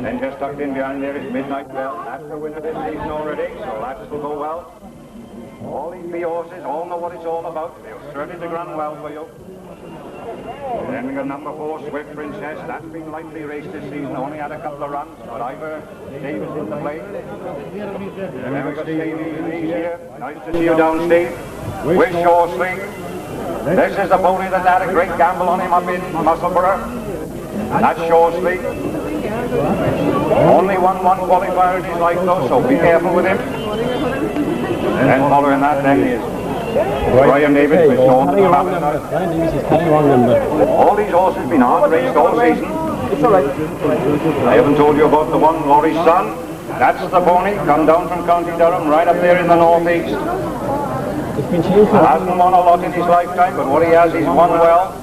Then just tucked in behind there is Midnight Bell. That's the winner this season already, so that will go well. All these three horses all know what it's all about. They'll certainly run well for you. Then we got number 4, Swift Princess. That's been lightly raced this season, only had a couple of runs, but Ivor Davis in the play. And then we got Stevie Lee's here. Nice to see you down, Steve. With Shawsley. This is the pony that had a great gamble on him up in Musselburgh. That's Shawsley. Only won one qualifier in his life though, so be careful with him. And then following that then is Graham Davis with Sean. All these horses have been hard raced all season. I haven't told you about the one, Laurie's Son. That's the pony, come down from County Durham, right up there in the northeast. Hasn't won a lot in his lifetime, but what he has, he's won well.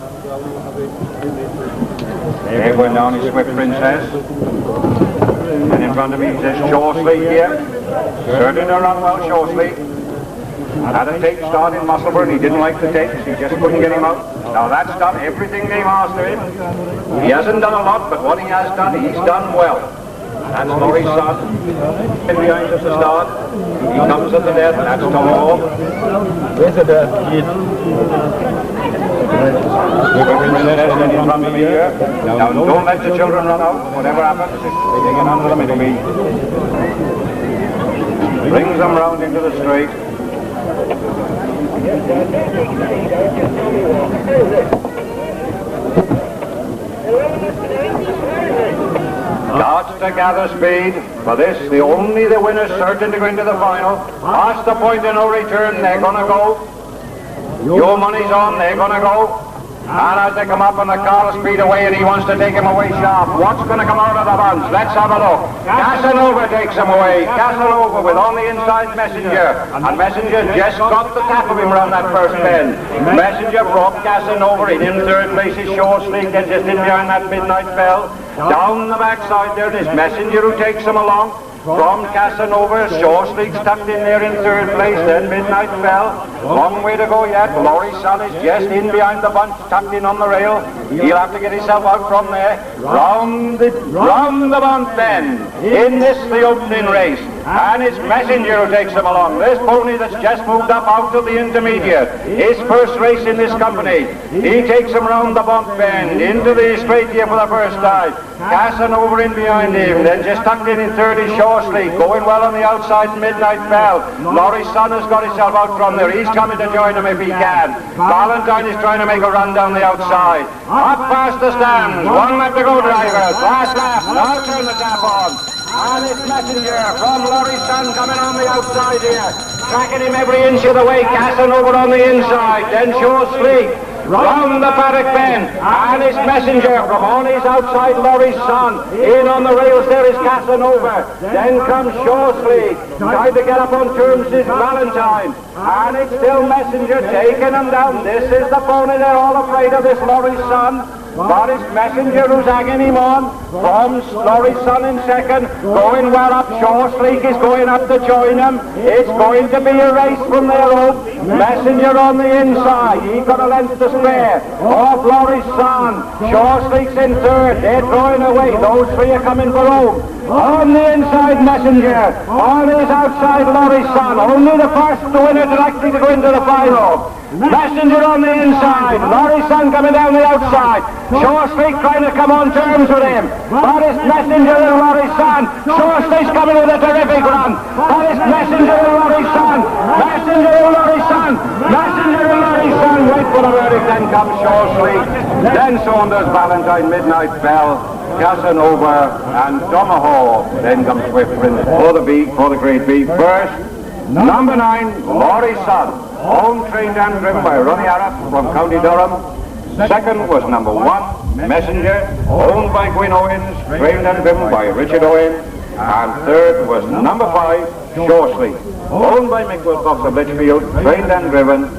There going down is Swift Princess. And in front of me says Shawsley here. Certainly run well, Shawsley. Had a take start in Musselburgh, he didn't like the takes, he just couldn't get him out. Now that's done everything they've asked of him. He hasn't done a lot, but what he has done, he's done well. That's Laurie's Son. In behind at the start. He comes at the death, and that's Tom Hall. Where's the kid? In front of me here. Now don't let the children run out. Whatever happens, they get under them, it'll be. Brings them round into the straight. Starts to gather speed. For this, the winner's certain to go into the final. Past the point of no return, they're going to go. Your money's on, they're going to go. And as they come up on the car speed away and he wants to take him away sharp, what's going to come out of the bunch? Let's have a look. Casanova takes him away. Casanova with on the inside Messenger. And Messenger just got the tap of him around that first bend. Messenger brought Casanova in third place is Shawsley, then just in behind that Midnight Bell. Down the backside there is Messenger who takes him along. From Casanova, Shawsley's tucked in there in third place, then Midnight Bell. Long way to go yet. Laurie's Son is just in behind the bunch, tucked in on the rail. He'll have to get himself out from there. Round the bunt then. In this, the opening race. And it's Messenger who takes him along. This pony that's just moved up out to the intermediate. His first race in this company. He takes him round the bunt bend, into the straight here for the first time. Casanova in behind him, then just tucked in third is Shawsley, going well on the outside, Midnight Bell. Laurie's Son has got himself out from there, he's coming to join him if he can. Valentine is trying to make a run down the outside. Up past the stands, one lap to go, drivers, last lap, now turn the tap on. And it's Messenger from Laurie's Son coming on the outside here, tracking him every inch of the way. Casanova on the inside, then Shawsley round the paddock bend, and his Messenger from on his outside, Laurie's Son. In on the rails there is Casanova. Then comes Shawsley, trying to get up on terms is Valentine, and it's still Messenger taking him down. This is the pony they're all afraid of, this Laurie's Son. But it's Messenger who's hanging him on. From Laurie's Son in second, going well up. Shawsley is going up to join him. It's going to be a race from there on. Messenger on the inside. He got a length to spare. Off Laurie's Son. Shawsley's in third. They're throwing away. Those three are coming for home. On the inside, Messenger. On his outside, Laurie's Son. Only the first winner to actually to go into the final. Messenger on the inside. Laurie's Son coming down the outside. Shawsley trying to come on terms with him. But it's Messenger and Laurie's Son. Shawsley's coming with a terrific run. But it's Messenger and Laurie's Son. Messenger and Laurie's Son. Messenger and Laurie's Son. Wait for the verdict. Then comes Shawsley. Then Saunders, Valentine, Midnight Bell, Casanova and Tomahawk. Then comes Swift Prince for the beat, for the great beat. First, number 9, Laurie's Son. Home trained and driven by Ronnie Arap from County Durham. Second was number 1, Messenger, owned by Gwyn Owens, trained and driven by Richard Owen. And third was number 5, Shawsley, owned by Mick Wilcox of Litchfield, trained and driven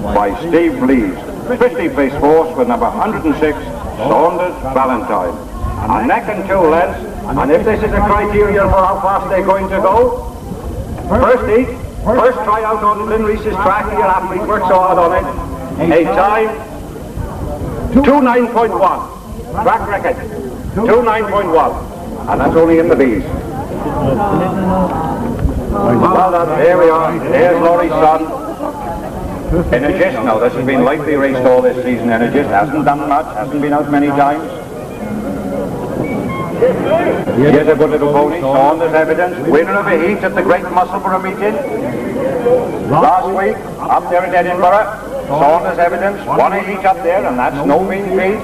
by Steve Lees. 50th place horse with number 106, Saunders Valentine. A neck and 2 lengths, and if this is a criteria for how fast they're going to go, first heat, first try out on Lynn Reese's track, your athlete worked so hard on it, a time 2:09.1, track record, 2:09.1. and that's only in the B's. Well done, there we are. There's Laurie's son. Energist, now this has been lightly raced all this season. Energist hasn't done much, hasn't been out many times. Here's a good little pony, Saunders Evidence, winner of a heat at the Great Musselburgh meeting last week, up there at Edinburgh. Saunders Evidence, won a heat up there, and that's no mean feat.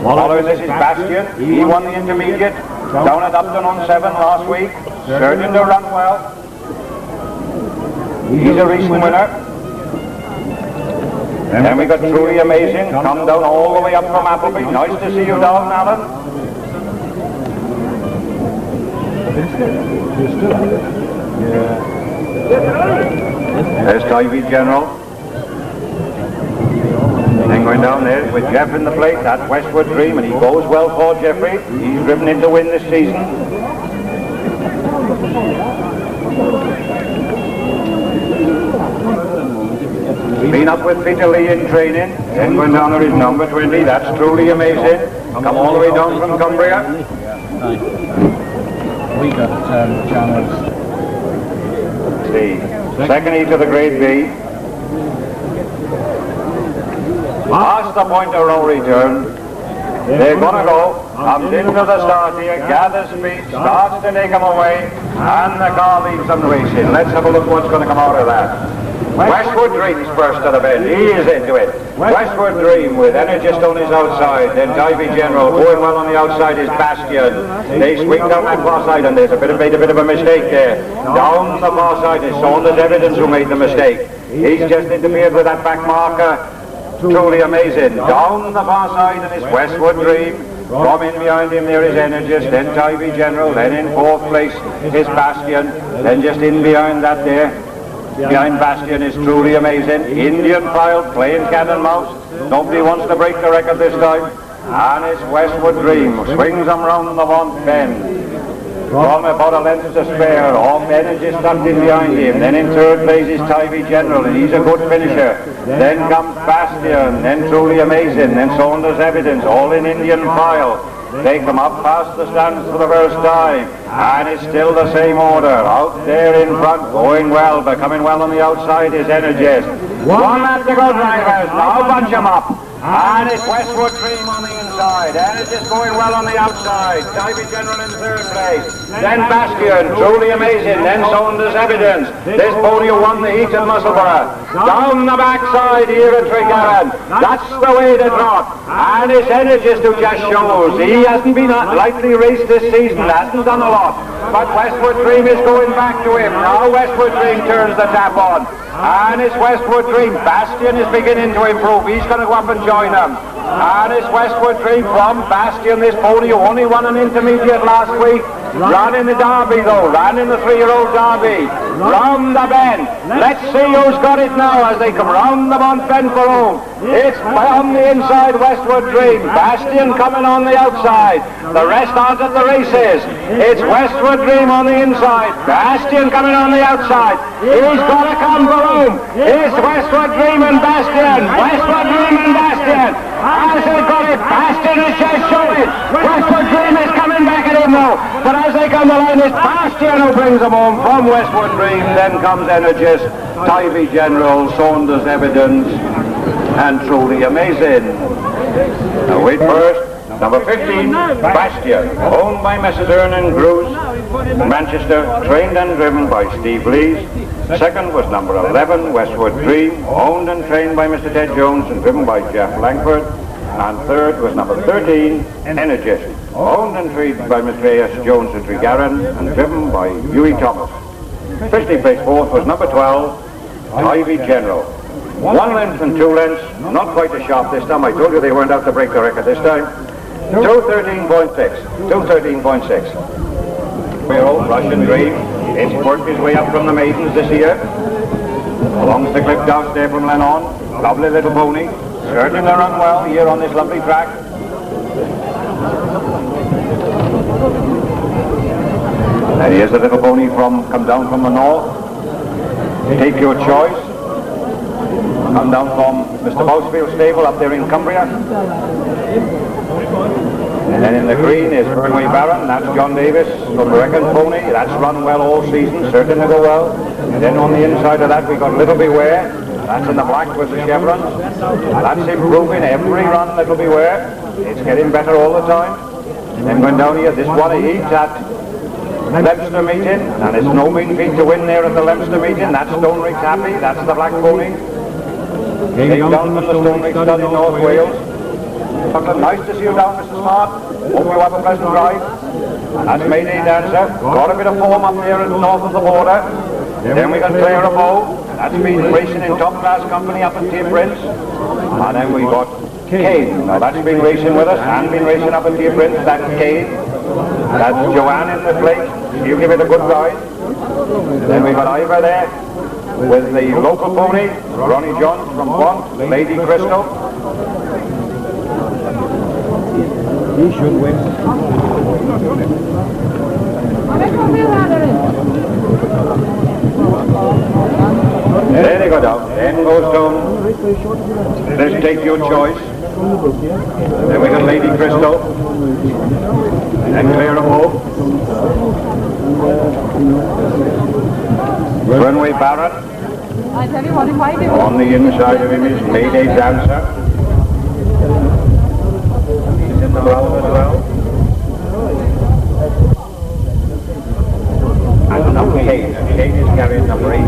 Following this is Bastion, he won the intermediate down at Upton on 7 last week, certain to run well. He's a recent winner. Then we got Truly Amazing, come down all the way up from Appleby. Nice to see you down, Alan. There's Ivy General. Then going down there with Jeff in the plate, that's Westwood Dream, and he goes well for Jeffrey. He's driven in to win this season. Been up with Peter Lee in training. Then going down there is number 20, that's Truly Amazing. Come all the way down from Cumbria. We got channels. The second heat of the Grade B. Past the point of no return. They're gonna go. Comes into the start here, gathers speed, starts to take them away, and the car leaves them racing. Let's have a look what's going to come out of that. Westwood Dream's first to the bend. He is into it. Westwood Dream with Energist on his outside. Then Ivy General going well on the outside is Bastion. They swing down that far side, and there's made a bit of a mistake there. Down the far side is Saunders Evidence who made the mistake. He's just interfered with that back marker. Truly Amazing. Down the far side and it's Westwood Dream. From in behind him there is Energist, then Ivy General, then in fourth place is Bastion, then just in behind that there. Behind Bastion is Truly Amazing. Indian File playing cat and mouse. Nobody wants to break the record this time. And it's Westwood Dream. Swings them round the one bend. From about a length to spare. Off Energist tucked in behind him. Then in third place is Ivy General, and he's a good finisher. Then comes Bastion, then Truly Amazing, then Saunders Evidence, all in Indian File. They come up past the stands for the first time, and it's still the same order. Out there in front, going well, but coming well on the outside is Energist. One lap to go, drivers. Now bunch them up. And it's Westwood Dream on the inside. Energist going well on the outside. Ivy General in third place. Then Bastion, Truly Amazing, then Saunders Evidence. This pony who won the heat at Musselburgh. Down the backside here at Tregaron. That's the way to trot. And it's Energist who just shows. He hasn't been lightly raced this season, hasn't done a lot. But Westwood Dream is going back to him. Now Westwood Dream turns the tap on. And it's Westwood Dream. Bastion is beginning to improve. He's going to go up and join them. And it's Westwood Dream from Bastion. This pony who only won an intermediate last week. Ran in the Derby though. Ran in the 3-year-old Derby. Round the bend. Let's see who's got it now as they come round the Mont Bend for home. It's on the inside Westwood Dream. Bastion coming on the outside. The rest aren't at the races. It's Westwood Dream on the inside. Bastion coming on the outside. He's got to come for home. It's Westwood Dream and Bastion. Westwood Dream and Bastion. As they got it, Bastion is just showing. Westwood Dream is coming back at him now. But as they come the line, it's Bastion who brings them home from Westwood Dream. Then comes Energist, Ivy General, Saunders Evidence, and Truly Amazing. Now wait first. Number 15, Bastion, owned by Messrs. Ernan Grues, Manchester, trained and driven by Steve Lees. Second was number 11, Westwood Dream, owned and trained by Mr. Ted Jones and driven by Jeff Langford. And third was number 13, Energist, owned and trained by Mr. A.S. Jones at Tregaron and driven by Hughie Thomas. Officially placed fourth was number 12, Ivy General. 1 length and 2 lengths, not quite a sharp this time. I told you they weren't out to break the record this time. 213.6. 213.6. Old Russian Dream. It's worked his way up from the maidens this year. Along the cliff down there from Lennon. Lovely little pony. Certainly run well here on this lovely track. And here's the little pony come down from the north. Take your choice. Come down from Mr. Bousfield's stable up there in Cumbria. And then in the green is Burnway Baron, that's John Davis, from Brecon Pony, that's run well all season, certain to go well. And then on the inside of that we got Little Beware, that's in the black with the chevrons. That's improving every run, Little Beware. It's getting better all the time. And then going down here, this one he heats at Leinster meeting, and it's no mean feat to win there at the Leinster meeting. That's Stone Riggs Happy, that's the black pony. Came down from the Stone Riggs Stud in North Wales. Nice to see you down, Mr. Smart. Hope you have a pleasant ride. That's Mayday Dancer. Got a bit of form up there north of the border. Then we got Claire Above. That's been racing in top class company up at Tea Prince. And then we got Kane. Now that's been racing with us and been racing up at Tea Prince. That's Kane. That's Joanne in the plate. She'll give it a good ride. Then we got Ivor there with the local pony, Ronnie John from Bont, Lady Crystal. He should win. There they go down. Then goes down. Let's take your choice. Then we got Lady Crystal. And Claire Above. Runway Barrett. I tell you what, if I do on the inside of him is Mayday Dancer. He's in the brown as well. And number 8. Kane is carrying number 80.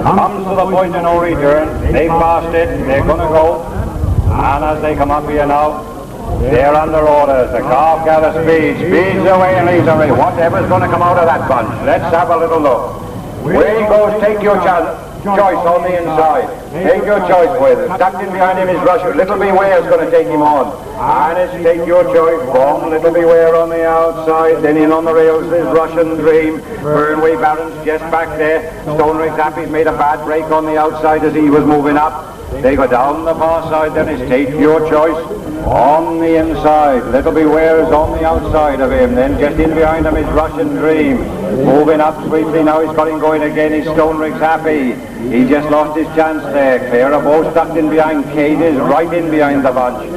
Comes to the point of no return. They passed it. They're going to go. And as they come up here now, they're under orders. The calf gather speed. Speeds away and leaves away. Whatever's going to come out of that bunch. Let's have a little look. Where he goes, take your choice on the inside. Take your choice with it. Tucked in behind him is Russia. Little Beware is going to take him on. And it's take your choice from Little Beware on the outside. Then in on the rails is Russian Dream. Burnway Baron's just back there. Stone Riggs Happy's made a bad break on the outside as he was moving up. They go down the far side, then it's take your choice on the inside. Little Beware is on the outside of him. Then just in behind him is Russian Dream. Moving up sweetly now, he's got him going again. He's Stone Riggs Happy. He just lost his chance there. Claire Above stuck in behind. Kate is right in behind the bunch.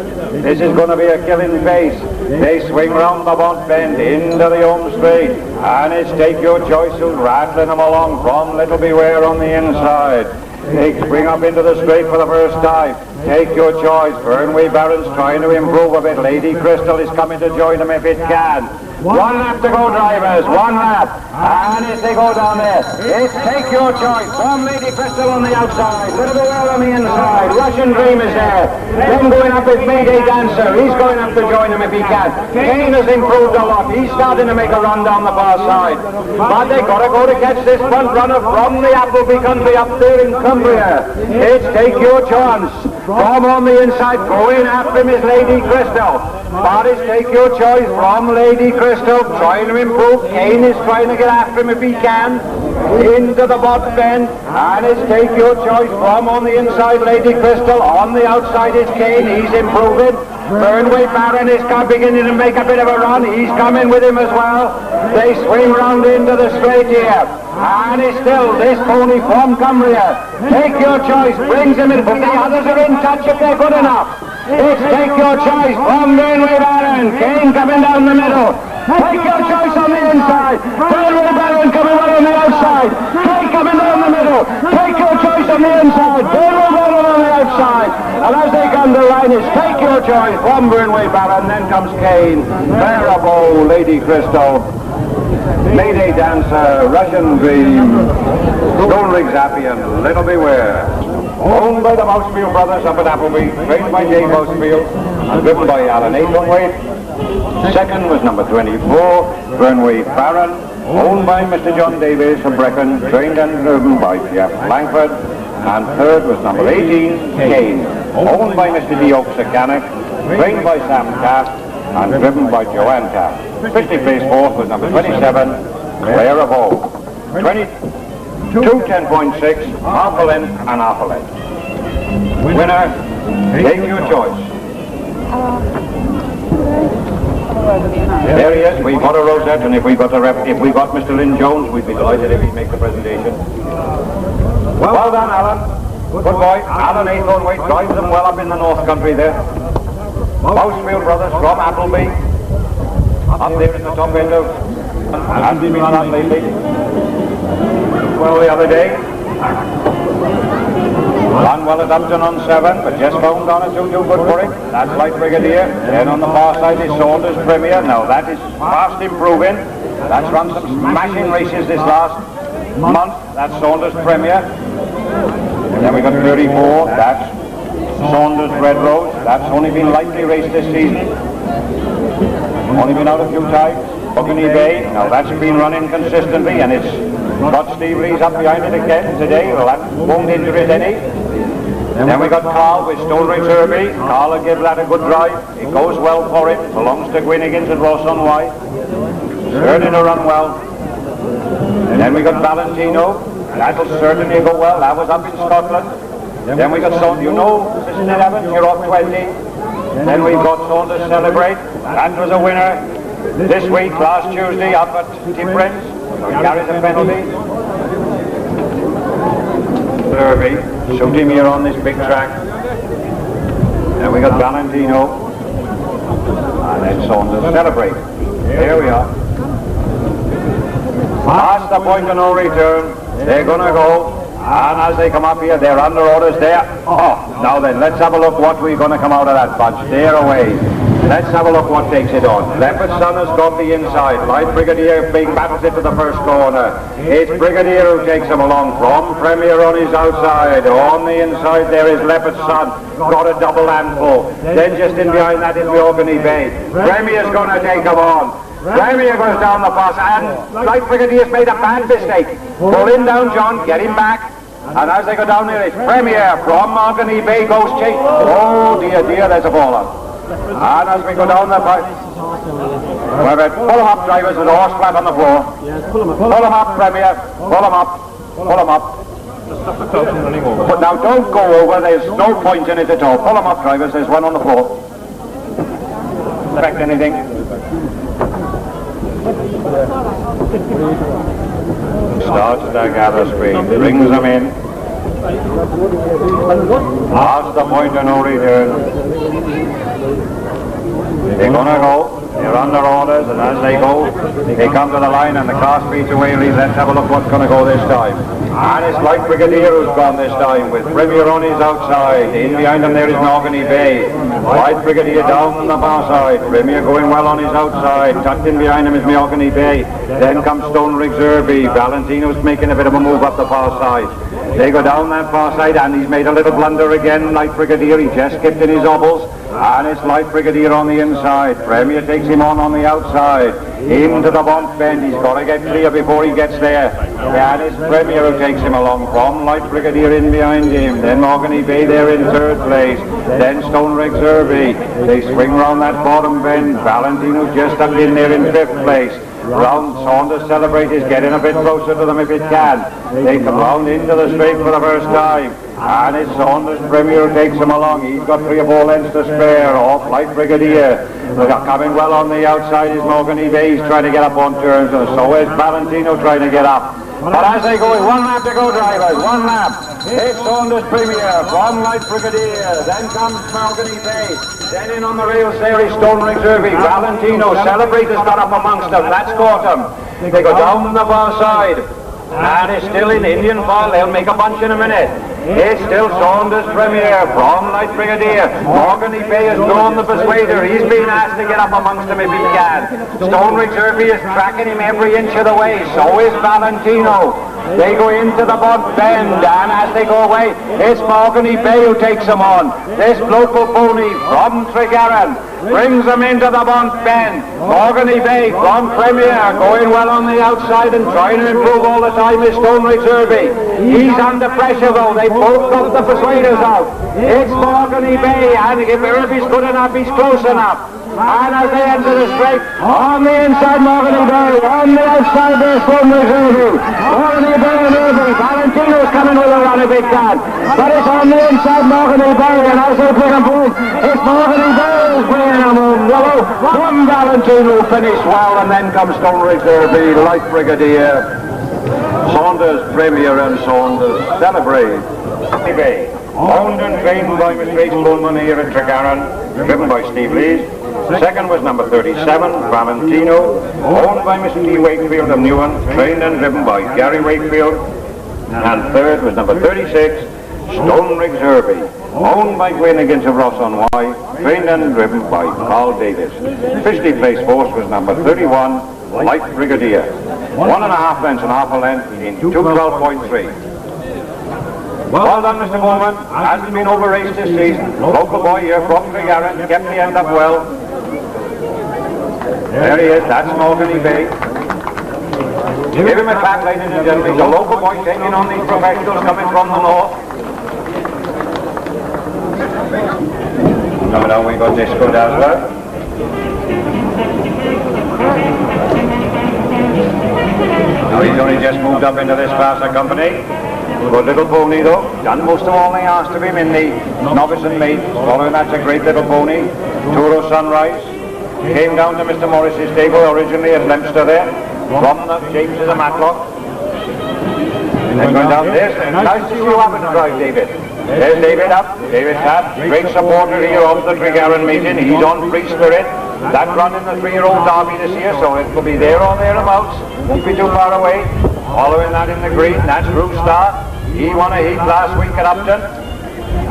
This is going to be a killing pace. They swing round the Bont Bend into the home straight. And it's take your choice who's rattling them along from Little Beware on the inside. They spring up into the straight for the first time. Take your choice. Burnway Baron's trying to improve a bit. Lady Crystal is coming to join them if it can. One lap to go, drivers. One lap. And as they go down there, it's take your choice from Lady Crystal on the outside. Little Beware on the inside. Russian Dream is there. Then going up is Mayday Dancer. He's going up to join them if he can. Kane has improved a lot. He's starting to make a run down the far side. But they've got to go to catch this front runner from the Appleby country up there in Cumbria. It's take your chance. From on the inside, going after him is Lady Crystal. But it's take your choice from Lady Crystal, trying to improve. Kane is trying to get after him if he can. Into the Bont Bend, and it's take your choice from on the inside, Lady Crystal. On the outside is Kane, he's improving. Burnway Baron is beginning to make a bit of a run. He's coming with him as well. They swing round into the straight here. And it's still this pony from Cumbria. Take your choice, brings him in, but the others are in touch if they're good enough. It's take your choice from Burnway Baron. Kane coming down the middle. Take your choice on the inside. Burnway Baron coming right on the outside. Kane coming down the middle. Take your choice on the inside. Burnway Baron on the outside. And as they come to line, it's take your choice from Burnway Baron. Then comes Kane. Claire Above, Lady Crystal, Mayday Dancer, Russian Dream, Stone Riggs Happy, and Little Beware. Owned by the Mousefield brothers up at Appleby, trained by Jay Mousefield, and driven by Alan Aitkenwaite. Second was number 24, Burnway Baron, owned by Mr. John Davies of Brecon, trained and driven by Jeff Langford. And third was number 18, Kane, owned by Mr. D. Oakes of Cannock, trained by Sam Cass, and driven by Joanne Cass. Officially placed fourth was number 27, Claire Above. 22, 10.6, half a length and half a length. Winner, take your choice. There he is. We've got a rosette, and if we got Mr. Lynn Jones, we'd be delighted if he'd make the presentation. Well done, Alan. Good boy. Alan Aitkenwaite drives them well up in the North Country there. Mousefield Brothers from Appleby. Up there at the top end of... Hasn't been run up lately. Well, the other day. Ran well at Upton on 7, but just found on it too good for it. That's Light Brigadier. Then on the far side is Saunders Premier. Now that is fast improving. That's run some smashing races this last month. That's Saunders Premier. And then we got 34. That's Saunders Red Rose. That's only been lightly raced this season. Only been out a few times. Buckany Bay. Now that's been running consistently, and it's got Steve Lee's up behind it again today. Well, that won't injure it any. Then we got Carl with Stonebridge Derby. Carl will give that a good drive. It goes well for it. Belongs to Gwyn Higgins and Ross on White. Certainly to run well. And then we got Valentino. That'll certainly go well. That was up in Scotland. Then we got Saunders. You know, Assistant 11, you're off 20. Then we've got Saunders Celebrate. That was a winner this week, last Tuesday, up at Tipperance. So he carries a penalty. Derby, shoot him here on this big track. Then we got Valentino. And then Saunders Celebrate. Here we are. Past the point of no return. They're going to go. And as they come up here, they're under orders there. Oh, now then, let's have a look what we're going to come out of that bunch. They're away. Let's have a look what takes it on. Leopard Sun has got the inside. Light Brigadier big battles it to the first corner. It's Brigadier who takes him along from Premier on his outside. On the inside there is Leopard Sun. Got a double handful. Then just in behind that is Mahogany Bay. Premier's going to take him on. Premier goes down the pass, and Light Brigadier's made a bad mistake. Pull him down, John, get him back. And as they go down there, it's Premier from Mahogany Bay goes chase. Oh dear, there's a ball up. And as we go down the pass, pull him up, drivers, with the horse flat on the floor. Pull him up, Premier. Pull him up. Pull him up. But now don't go over, there's no point in it at all. Pull him up, drivers, there's one on the floor. Expect anything? Starts to gather speed, brings them in. Past the point of no return. They're gonna go. They're under orders, and as they go, they come to the line, and the car speeds away. Let's have a look what's gonna go this time. And it's Light Brigadier who's gone this time, with Premier on his outside. In behind him there is Mahogany Bay. Light Brigadier down the far side. Premier going well on his outside. Tucked in behind him is Mahogany Bay. Then comes Stonebridge Derby. Valentino's making a bit of a move up the far side. They go down that far side, and he's made a little blunder again. Light Brigadier, he just skipped in his obbles. And it's Light Brigadier on the inside. Premier takes him on the outside. Into the bump bend. He's got to get clear before he gets there. And it's Premier who takes him along from Light Brigadier in behind him. Then Mahogany Bay there in third place. Then Stonebridge Derby. They swing round that bottom bend. Valentino just up in there in fifth place. Round Saunders Celebrate is getting a bit closer to them if it can. They come round into the straight for the first time. And it's Saunders Premier who takes him along. He's got 3 or 4 lengths to spare off Light Brigadier. They're coming well on the outside is Mahogany Bay. He's trying to get up on turns, and so is Valentino trying to get up. But as they go, 1 lap to go, drivers, 1 lap. It's Saunders Premier from Light Brigadier. Then comes Mahogany Bay. Then in on the rails there is Stonebridge Derby. Valentino Celebrate has got up amongst them. That's caught them. They go down the far side. And it's still in Indian file. They'll make a bunch in a minute. It's still Saunders Premier from Light Brigadier. Mahogany Bay has drawn the persuader. He's been asked to get up amongst them if he can. Stonebridge Derby is tracking him every inch of the way. So is Valentino. They go into the bump bend, and as they go away, it's Mahogany Bay who takes them on. This local pony from Tregaron brings them into the bump bend. Mahogany Bay from Premier going well on the outside and trying to improve all the time is Stonebridge Derby. He's under pressure though. They both got the persuaders out. It's Mahogany Bay, and if Irby's good enough, he's close enough. And as they enter the straight, on the inside Mahogany Bay, on the outside there's Stonebridge Derby. Mahogany Bay and Irby. Valentino's coming with a run if he can. But it's on the inside Mahogany Bay, and as they bring him home, it's Mahogany Bay who's bringing him home. Yellow from Valentino finished well, and then comes Stonebridge Derby, Light Brigadier, Saunders Premier and Saunders Celebrate. Bay. Owned and trained by Mr. H. Coleman here at Tregaron, driven by Steve Lees. Second was number 37, Valentino, owned by Mr. T. Wakefield of Newen, trained and driven by Gary Wakefield. And third was number 36, Stone Riggs Herbie, owned by Gwyn Higgins of Ross on Wye, trained and driven by Carl Davis. Officially placed horse was number 31, Light Brigadier. 1.5 lengths and half a length in 2:12.3. Well done, Mr. Coleman. Hasn't been over-raced this season. Local boy here from Tregaron, kept the end up well. There he is, that's Maltony Bay. Give him a tap, ladies and gentlemen. He's a local boy taking on these professionals coming from the north. Coming down, we've got Disco Dazzler. Now he's only just moved up into this class of company. Good little pony though. Done most of all they asked of him in the novice and maid. Following that's a great little pony. Turo Sunrise. Came down to Mr. Morris's stable originally at Leicester there. From the James of the Matlock. And then going down there. Nice to see you up and drive, David. There's David up. David's up. Great supporter here of the Tregaron meeting. He's on free spirit. That run in the 3-year-old derby this year, so it will be there or thereabouts. Won't be too far away. Following that in the green, that's Rooster. He won a heat last week at Upton.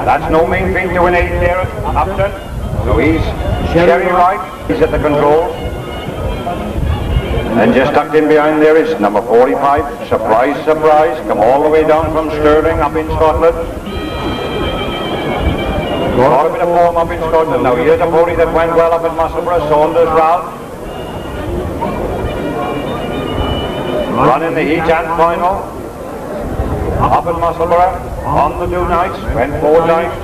That's no mean feat to win 8 there at Upton. So he's Sherry Wright. He's at the controls. And just tucked in behind there is number 45. Surprise, surprise. Come all the way down from Stirling up in Scotland. Got a bit of form up in Scotland. Now here's a pony that went well up at Musselburgh, Saunders Ralph. Running the heat and final. Up at Musselburgh on the 2 nights. Went 4 times.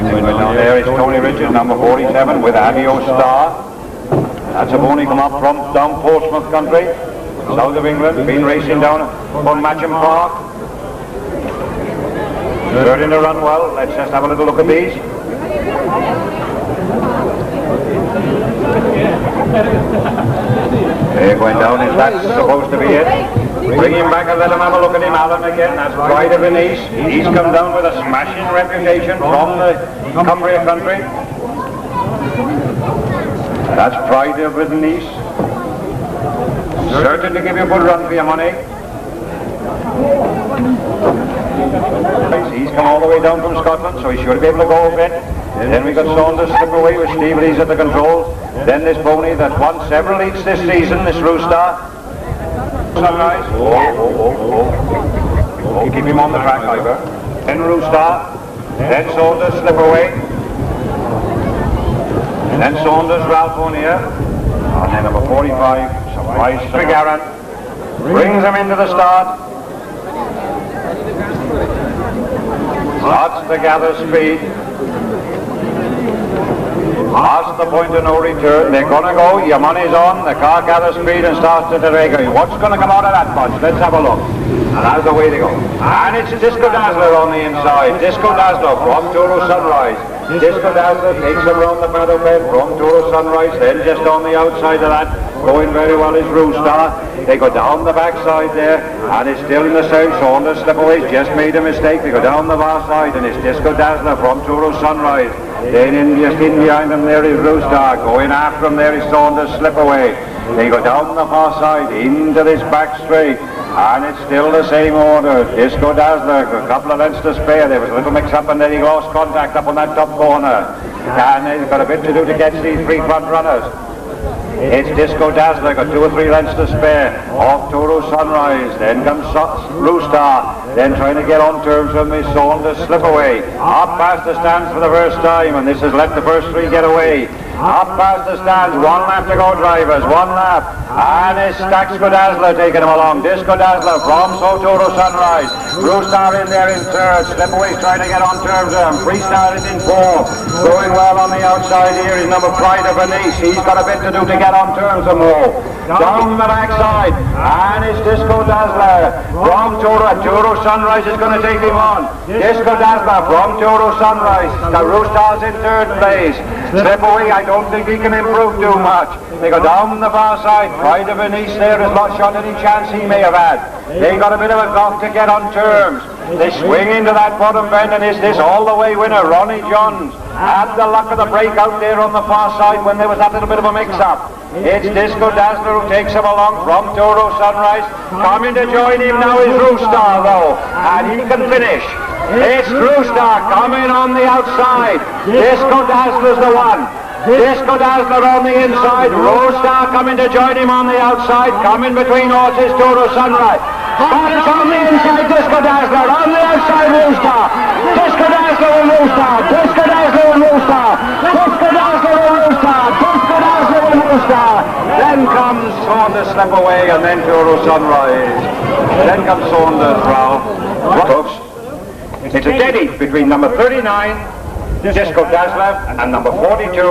Down there is Tony Richards, number 47, with Adio Star. That's a pony come up from down Portsmouth country, south of England. Been racing down on Matcham Park. Starting to run well. Let's just have a little look at these. They're going down, is that supposed to be it? Bring him back and let him have a look at him, Alan, again. That's Pride of Venice. He's come down with a smashing reputation from the Cumbria country. That's Pride of Venice. Certain to give you a good run for your money. He's come all the way down from Scotland, so he should be able to go a bit. Then we got Saunders slip away with Steve Lees at the controls. Then this pony that won several heats this season, this Rooster. Sunrise. Oh. Keep him on the track, Ivor. Then Rooster. Then Saunders slip away. And then Saunders, Ralph O'Neill. And then number 45, Surprise Tregaron. Brings him into the start. Starts to gather speed. Past the point of no return. They're going to go. Your money's on. The car gathers speed and starts to Tregaron. What's going to come out of that bunch? Let's have a look. And that's the way to go. And it's Disco Dazzler on the inside. Disco Dazzler from Turo Sunrise. Disco Dazzler takes him around the meadow bed from Turo Sunrise. Then just on the outside of that, going very well is Rooster. They go down the backside there, and it's still in the same. Saunders slip-away, just made a mistake. They go down the far side, and it's Disco Dazzler from Turo Sunrise. Then just in behind them there is Rooster. Going after him there is Saunders slip-away. They go down the far side into this back straight. And it's still the same order. Disco Dazzler, a couple of lengths to spare. There was a little mix-up and then he lost contact up on that top corner. And they've got a bit to do to catch these 3 front runners. It's Disco Dazzler, got 2 or 3 lengths to spare. Off Turo Sunrise, then comes Rooster. Then trying to get on terms with Miss Saunders slip away. Up past the stands for the first time, and this has let the first 3 get away. Up past the stands, 1 lap to go, drivers, 1 lap. And it's Disco Dazzler taking him along. Disco Dazzler from Turo Sunrise. Rooster in there in 3rd. Slipaway's trying to get on terms with him. Freestar is in 4th. Going well on the outside here is number Pride of Venice. He's got a bit to do to get on terms with more. Down the backside. And it's Disco Dazzler from Turo Sunrise is going to take him on. Disco Dazzler from Turo Sunrise. The Rooster's in 3rd place. Slipaway, I don't think he can improve too much. They go down the far side. Pride of Venice there has not shot any chance he may have had. They got a bit of a gulf to get on terms. They swing into that bottom bend, and is this all-the-way winner, Ronnie Johns. Had the luck of the break out there on the far side when there was that little bit of a mix-up. It's Disco Dazzler who takes him along from Toro Sunrise. Coming to join him now is Roostar, though, and he can finish. It's Roostar coming on the outside. Disco Dazzler's the one. Disco Dazzler on the inside. Roostar coming to join him on the outside. Coming between horses, Toro Sunrise. But it's on the inside, Disco Dazzler. On the outside, Roostar. Disco Dazzler and Roostar. Disco Dazzler and Roostar. Disco Dazzler and Roostar. Disco Dazzler and Roostar. Then comes Saunders slip away, and then Toro Sunrise. Then comes Saunders, Ralph. Folks, it's a dead heat between number 39, Disco Dazzler, and number 42,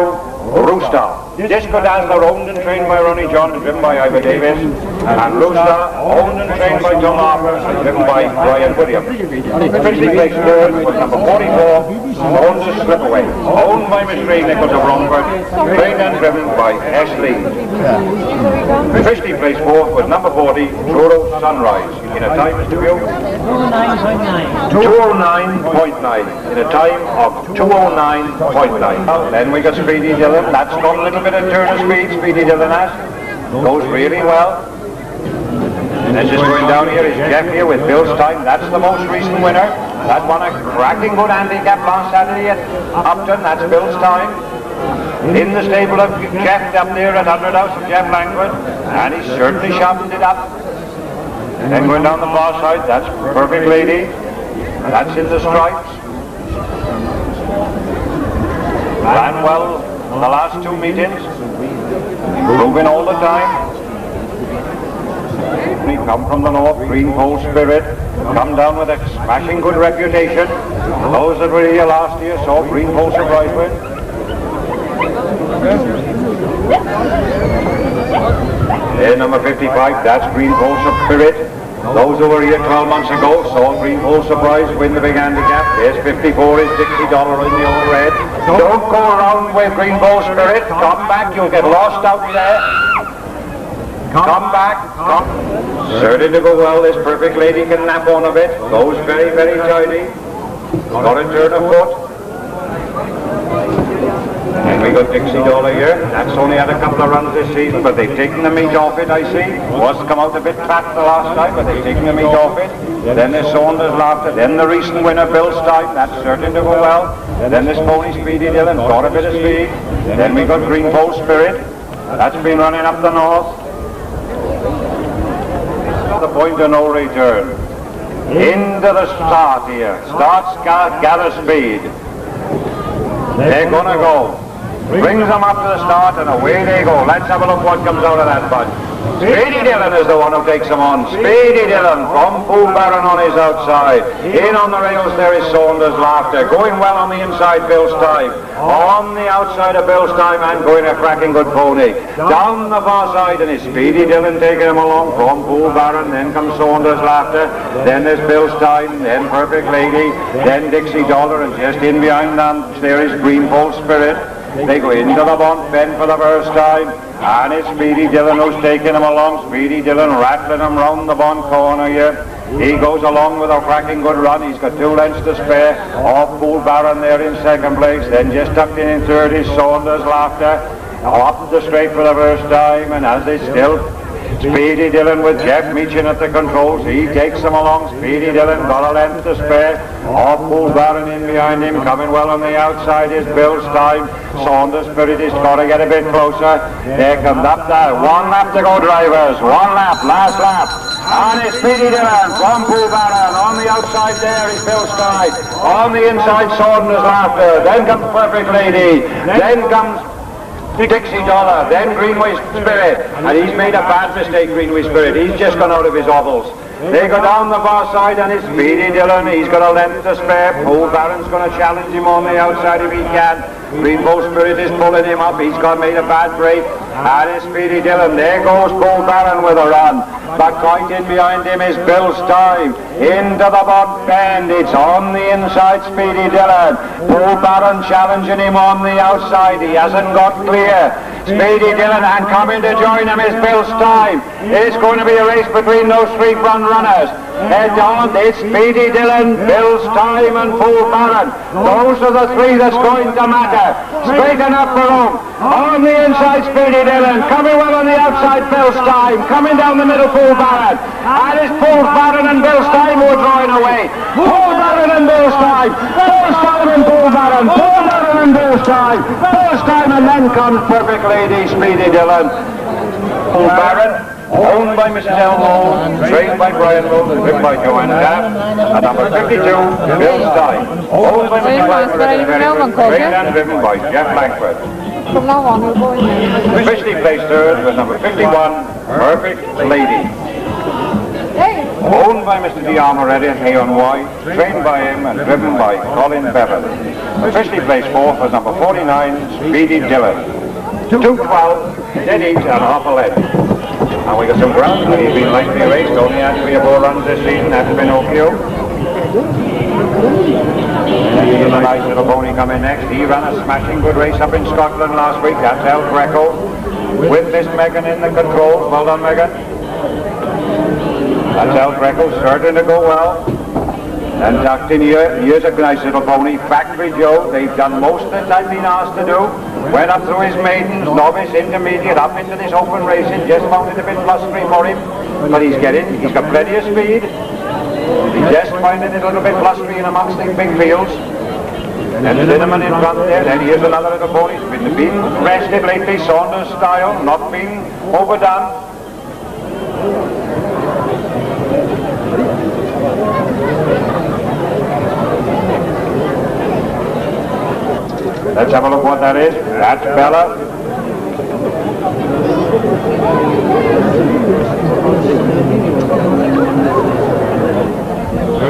Roostar. Disco Dazzler owned and trained by Ronnie John, driven by Ivor Davis, and Roostar owned and trained by Tom Harper, and driven by Brian Williams. Officially placed third was number 44, Saunders Slipaway, owned by Miss Ray Nichols of Romford, trained and driven by S. Lee. Officially placed fourth was number 40, Toro Sunrise, in a time, Mr. View? 209.9, in a time of 209.9. Then we got Speedy Dillon. That's got a little bit of turn of speed. Speedy Dillon has. Goes really well. And then just going down here is Jeff here with Bill's Time. That's the most recent winner. That won a cracking good handicap last Saturday at Upton. That's Bill's Time. In the stable of Jeff up there at 100 House of Jeff Langford. And he certainly sharpened it up. And then going down the far side, that's Perfect Lady. That's in the stripes. Ran well the last two meetings. Improving all the time. We come from the north, Green Pole Spirit. Come down with a smashing good reputation. Those that were here last year saw Green Pole Surprise win. Number 55, that's Green Pole Spirit. Those who were here 12 months ago saw Green Pole Surprise win the big handicap. There's 54 is Dixie Dollar in the old red. Don't go around with Green Pole Spirit. Come back, you'll get lost out there. Come back. Come. Certain to go well, this Perfect Lady can nap on a bit. Goes very, very tidy. Got to turn a foot. And we got Dixie Dollar here. That's only had a couple of runs this season, but they've taken the meat off it, I see. Was come out a bit fat the last time, but they've taken the meat off it. Then there's Saunders Laughter. Then the recent winner, Bill's Time. That's certain to go well. Then this pony Speedy Dillon. Got a bit of speed. Then we got Green Pole Spirit. That's been running up the north. The point of no return. Into the start here. Starts gather speed. They're gonna go. Brings them up to the start and away they go. Let's have a look what comes out of that bunch. Speedy Dillon is the one who takes them on. Speedy Dillon from Pool Baron on his outside. In on the rails there is Saunders Laughter. Going well on the inside, Bill's Time. On the outside of Bill's Time and going a cracking good pony. Down the far side and is Speedy Dillon taking him along from Pool Baron. Then comes Saunders Laughter. Then there's Bill's Time. Then Perfect Lady. Then Dixie Dollar. And just in behind them there is Green Pole Spirit. They go into the bunt bend for the first time, and it's Speedy Dillon who's taking him along. Speedy Dillon rattling him round the bunt corner here. He goes along with a cracking good run. He's got 2 lengths to spare. Off Pool Baron there in second place. Then just tucked in third is Saunders Laughter. Up the straight for the first time, and as they still Speedy Dillon with Jeff Meachin at the controls. He takes them along. Speedy Dillon got a length to spare. Off Pool Baron in behind him. Coming well on the outside is Bill's Time. Saunders Spirit has got to get a bit closer. There comes up there. 1 lap to go, drivers. 1 lap. Last lap. And it's Speedy Dillon from Pool Baron. On the outside there is Bill's Time. On the inside Saunders Laughter. Then comes Perfect Lady. Then comes Dixie Dollar, then Greenway Spirit, and he's made a bad mistake, Greenway Spirit. He's just gone out of his ovals. They go down the far side and it's Speedy Dillon. He's got a length to spare. Pool Baron's going to challenge him on the outside if he can. Green Pole Spirit is pulling him up. He's got made a bad break. And it's Speedy Dillon. There goes Pool Baron with a run. But quite in behind him is Bill's Time. Into the butt bend. It's on the inside, Speedy Dillon. Pool Baron challenging him on the outside. He hasn't got clear. Speedy Dillon, and coming to join him is Bill's Time. It's going to be a race between those three front runners. Head on, it's Speedy Dillon, Bill's Time and Fool Baron. Those are the three that's going to matter. Straighten up for home. On the inside, Speedy Dillon. Coming well on the outside, Bill's Time. Coming down the middle, Fool Baron. And it's Fool Baron and Bill's Time who are drawing away. Fool Baron and Bill's Time. Bill's Time and Fool Baron. Fool Baron and Bill's Time. Bill's Time, and then comes Perfect Lady, Speedy Dillon. Fool Baron, owned by Mrs. Elmo, trained by Brian Rose and driven by Joanna Gaff, and number 52, Bill's Time, owned by Mrs. Langford and trained and driven by Jeff Langford. From now on, we'll go in there. Officially placed third was number 51, Perfect Lady, owned by Mr. D'Armoretti and Hay-on White, trained by him and driven by Colin Bevan. Officially placed fourth was number 49, Speedy Dillon. 2:12, dead each and half a length. And we got some ground, and he's been lightly raced, only had 3 or 4 runs this season, that's Pinocchio. And here's a nice little pony coming next. He ran a smashing good race up in Scotland last week, that's El Greco. With this Megan in the controls, well done Megan. That's El Greco, certain to go well. And tucked in here, here's a nice little pony, Factory Joe. They've done most of the time been asked to do. Went up through his maidens, novice, intermediate, up into this open racing, just found it a bit blustery for him. But he's got plenty of speed. He's just finding it a little bit blustery in amongst the big fields. And Cinnamon in front there, then here's another little pony. He's been rested lately, Saunders style, not been overdone. Let's have a look what that is. That's Bella.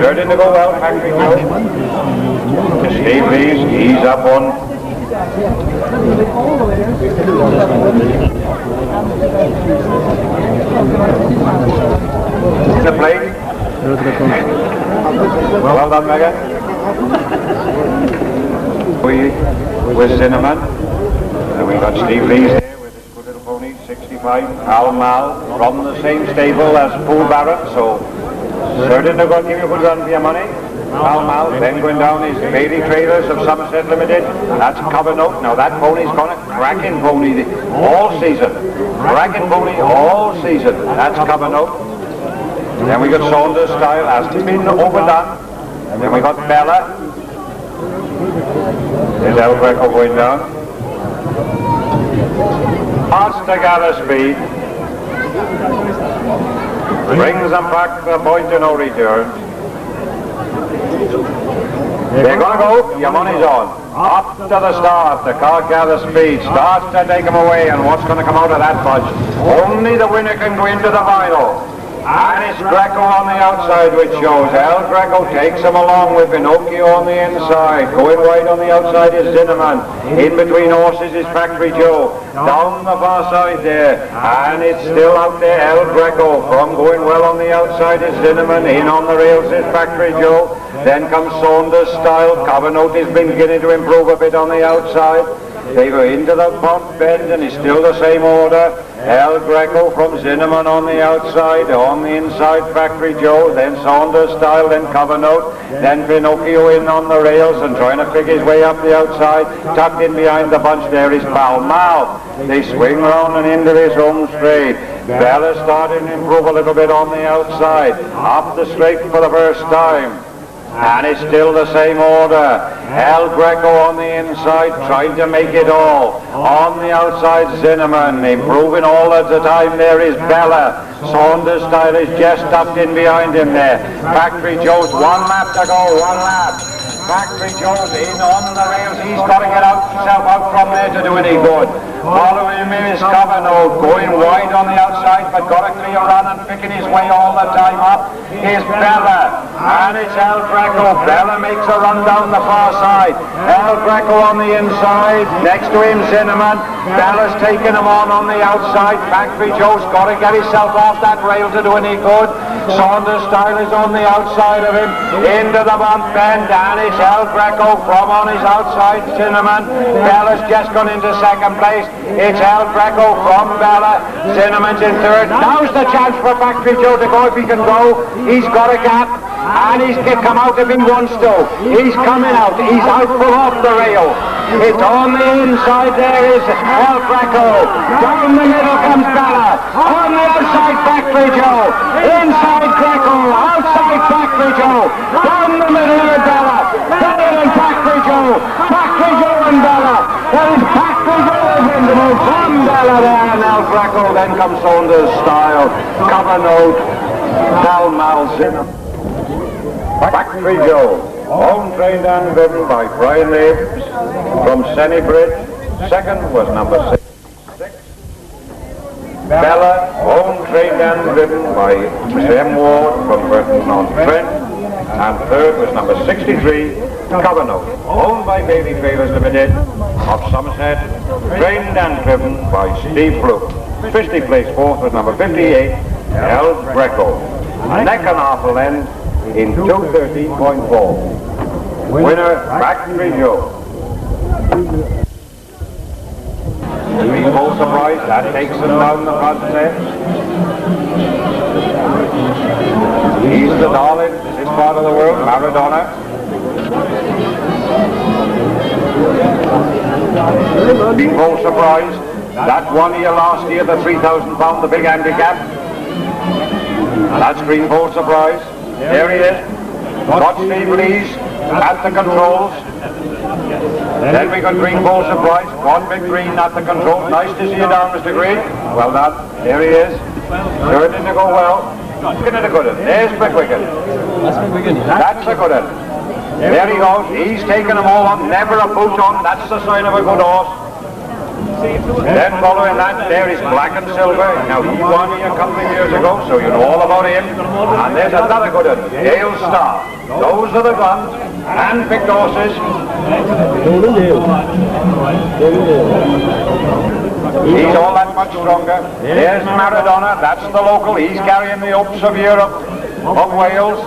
Certain to go well, Factory Joe. Steve Lees, he's up on. The plate. Well done, Megan. With Cinnamon, and we've got Steve Lees there with his good little pony, 65, Al Mal, from the same stable as Fool Baron, so certain they're going to give you a good run for your money. Al Mal, then going down is Bailey Trailers of Somerset Limited, that's Cover Note. Now that pony's got a cracking pony all season, cracking pony all season, that's Cover Note. Then we got Saunders Style, has been overdone, and then we got Bella. There's El Greco going down. Starts to gather speed. Brings them back to the point of no return. They're going to go, your money's on. Up to the start, the car gathers speed, starts to take them away, and what's going to come out of that bunch? Only the winner can go into the final. And it's Greco on the outside, which shows El Greco takes him along with Pinocchio on the inside. Going wide on the outside is Cinnamon. In between horses is Factory Joe. Down the far side there. And it's still out there, El Greco. From going well on the outside is Cinnamon. In on the rails is Factory Joe. Then comes Saunders Style. Cover Note has been beginning to improve a bit on the outside. They go into the pump bend and it's still the same order. El Greco from Cinnamon on the outside, on the inside Factory Joe, then Saunders Style, then Cover Note, then Pinocchio in on the rails and trying to pick his way up the outside. Tucked in behind the bunch there is Pal Mal. They swing round and into this home straight. Bella starting to improve a little bit on the outside. Up the straight for the first time. And it's still the same order. El Greco on the inside, trying to make it all. On the outside, Cinnamon, improving all at the time. There is Bella. Saunders Style is just tucked in behind him there. Factory Joe's 1 lap to go, 1 lap. Factory Joe's in on the rails. He's got to get himself out from there to do any good. Following him is Cover Note, going wide on the outside, but got a clear run and picking his way all the time up. Here's Bella. and it's El Greco. Bella makes a run down the far side. El Greco on the inside, next to him Cinnamon. Bella's taking him on the outside. Factory Joe's got to get himself off that rail to do any good. Saunders Style is on the outside of him, into the bump bend, and it's El Greco from on his outside, Cinnamon. Bella's just gone into second place. It's El Greco from Bella. Cinnamon's in third. Now's the chance for Factory Joe to go if he can go. He's got a gap, and he's come out if he wants to. He's coming out. He's out full off the rail. It's on the inside. There is El Greco. Down the middle comes Bella. On the outside, Factory Joe. Inside Greco. Outside Factory Joe. Down the middle of Bella. Better than Factory Joe. Factory Joe and Bella. There is Factory Joe invincible from Bella there. And El Greco. Then comes Saunders Style. Cover note. Pall Mall Cinnamon. Factory Joe, home trained and driven by Brian Aves from Senny Bridge. Second was number 6. Bella, home trained and driven by M. Ward from Burton-on-Trent. And third was number 63, Covernote, owned by Bailey Trailers Limited of Somerset, trained and driven by Steve Fluke. Twisty placed fourth with number 58, El Greco. Neck and half a length in 2:13.4. Winner, Factory Joe. Full surprise, that takes him down the front steps. He's the darling, this part of the world, Maradona. Full surprise, that won here last year, the 3,000 pound, the big handicap. That's green full surprise. There he is. Got Steve Lees at the controls. Then we got Green Ball Surprise. One big green at the controls. Nice to see you down, Mr. Green. Well done. There he is. Starting to go well. Looking at a good one. There's McWigan. That's a good one. There he goes. He's taking them all on. Never a boot on. That's the sign of a good horse. Then following that, there is Black and Silver. Now he won here a couple of years ago, so you know all about him. And there's another good one, Dale Star. Those are the guns, hand-picked horses. He's all that much stronger. There's Maradona, that's the local. He's carrying the hopes of Europe, of Wales.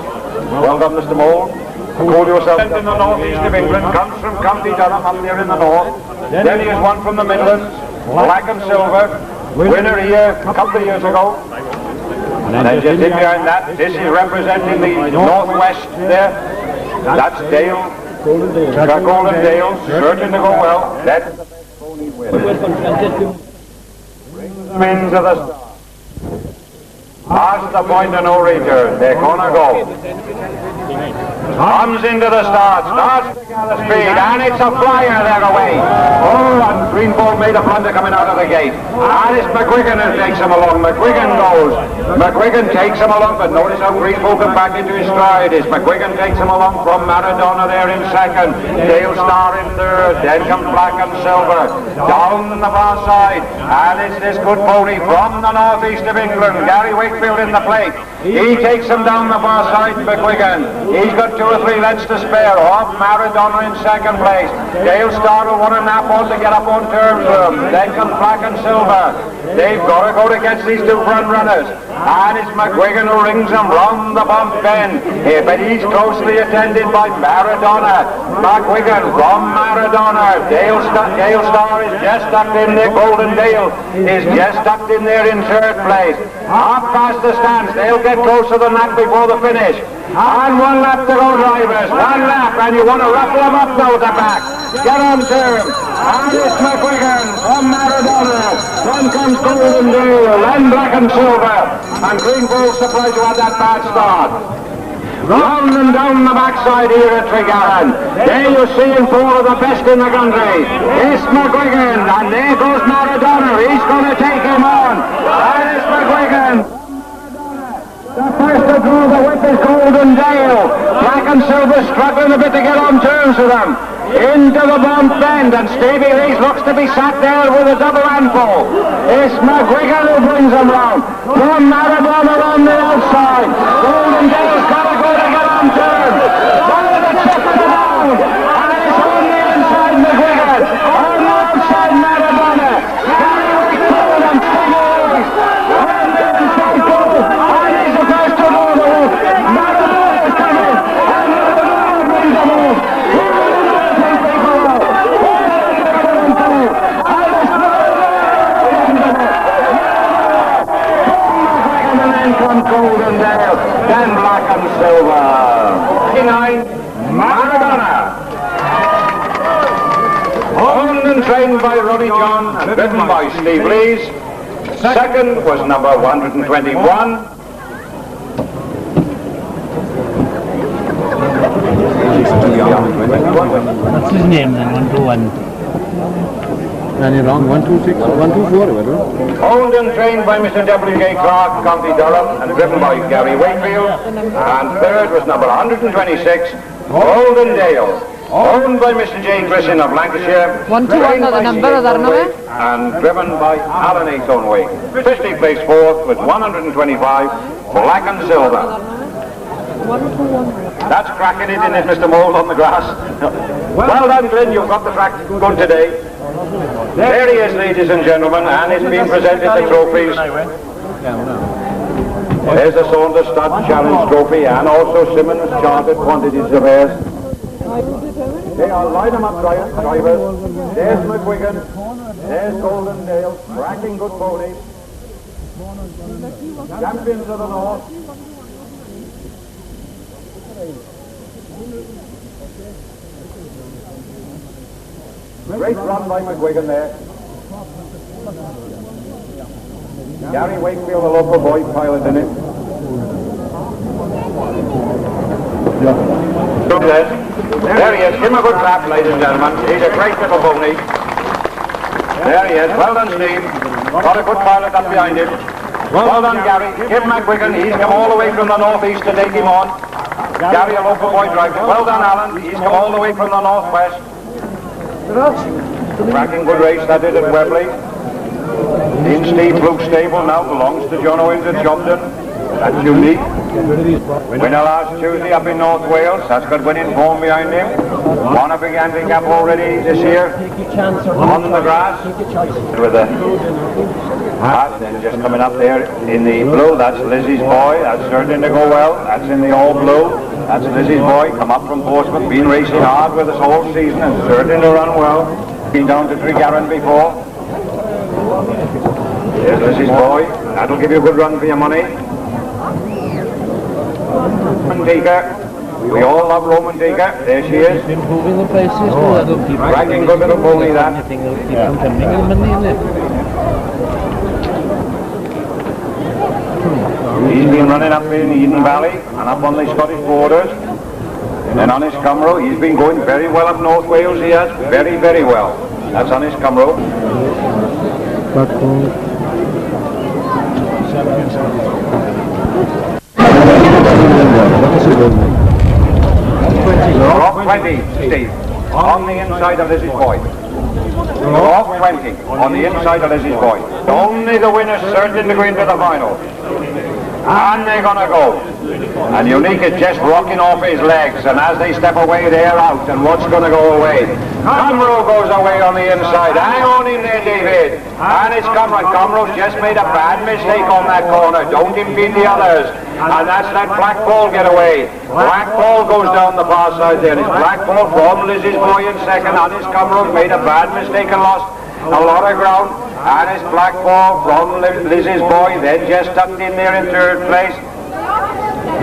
Well done, Mr. Mole. Call yourself in the northeast of England, comes from County Durham up there in the north. Then he has one from the Midlands, Black and Silver, winner here a couple of years ago. And then just in behind that, this is representing the northwest there. That's Dale, Golden Dale, certain to go well. That's the best pony win. Into the start. Past the point of no return, they're gonna go. Comes into the start, starts to gather speed, and it's a flyer there away. Oh, and Green Ball made a blunder coming out of the gate. And it's McWigan who takes him along. McWigan goes. McWigan takes him along, but notice how Green Ball comes back into his stride. Is McWigan takes him along from Maradona there in second. Dale Star in third. Then comes Black and Silver. Down the far side. And it's this good pony from the northeast of England, Gary Wakefield in the plate. He takes him down the far side, McWigan. He's got 2 or 3 lengths to spare. Off Maradona in second place. Dale Star will want a nap on to get up on terms with him. Then comes Black and Silver. They've got to go to catch these 2 front runners. And it's McWigan who rings him round the bump bend. Yeah, but he's closely attended by Maradona. McWigan from Maradona. Dale Star is just tucked in there. Golden Dale is just tucked in there in third place. Up past the stands. They'll get closer than that before the finish. And 1 lap to go, drivers. 1 lap, and you want to ruffle them up now at the back. Get on terms. And it's McWigan from Maradona. Then comes Golden Dale, then Black and Silver. And Green Ball Surprise who had that bad start. Round and down the backside here at Tregaron. There you're seeing 4 of the best in the country. It's McWigan, and there goes Maradona. He's going to take him on. And it's McWigan. The first to draw the whip is Golden Dale. Black and Silver struggling a bit to get on terms with them. Into the bump bend, and Stevie Rees looks to be sat there with a double handful. It's McWigan who brings them round. From Maradona on the outside. Golden Dale's got to go to get on long turn. One of the top of the round. And it's on the inside McGuigan. On the outside Maradona. Gary Wakefield and Tregaron. On the inside goal. And he's the first to go the roof. Maradona is coming. And Maradona brings the move. From Goldendale, then black and silver. 89, Maradona. Owned and trained by Ronnie John and driven by Steve Lees. Second was number 121. What's his name then? 121. And you're wrong, 126, 124, whatever. Owned and trained by Mr. W.J. Clark, County Durham, and driven by Gary Wakefield. And third was number 126, Goldendale. Owned by Mr. J. Grissin of Lancashire. 121 are the number, and driven by Alan Athornway. Officially placed fourth with 125, black and silver. That's cracking it, isn't it, Mr. Mould, on the grass? Well done, Glyn, you've got the track good today. There he is, ladies and gentlemen, and it's been presented the trophies. There's the Saunders Stud Challenge Trophy and also Simmons Chartered Quantities of Airs. They are line them up, drivers. There's McGuigan, there's Goldendale, cracking good ponies. Champions of the North. Great run by McGuigan there. Gary Wakefield, the local boy, piloting it. There he is. Give him a good clap, ladies and gentlemen. He's a great little pony. There he is. Well done, Steve. Got a good pilot up behind him. Well done, Gary. Give McGuigan. He's come all the way from the northeast to take him on. Gary, a local boy, driver. Well done, Alan. He's come all the way from the northwest. Cracking good race that is at Webley. In Steve Fluke's stable now, belongs to John Owens at Jobden. That's unique. Winner last Tuesday up in North Wales. That's got winning form behind him. Won a big handicap already this year on the grass. With the then just coming up there in the blue, that's Lizzie's boy. That's starting to go well. That's in the all blue. That's Lizzie's boy, come up from Portsmouth, been racing hard with us all season and starting to run well. Been down to Tregaron before. There's Lizzie's boy. That'll give you a good run for your money. Roman Tika. We all love Roman Tika. There she is. Improving the places. Dragging good little pony that. He's been running up in Eden Valley and up on the Scottish borders. And on his Cymru, he's been going very well up North Wales, he has. Very, very well. That's on his Cymru. Off 20, Steve. On the inside of Lizzie's boy. Off 20 on the inside of Lizzie's boy. Only the winner's certain to go into the final. And they're going to go. And Unique is just rocking off his legs, and as they step away, they're out. And what's going to go away? Cymru goes away on the inside. Hang on in there, David. And it's Cymru. Cymru's just made a bad mistake on that corner. Don't impede the others. And that's that Black Ball getaway. Black Ball goes down the far side there. It's Black Ball from Lizzie's boy in second. And his Cymru's made a bad mistake and lost a lot of ground. And it's Black Ball from Lizzie's boy, then just tucked in there in third place.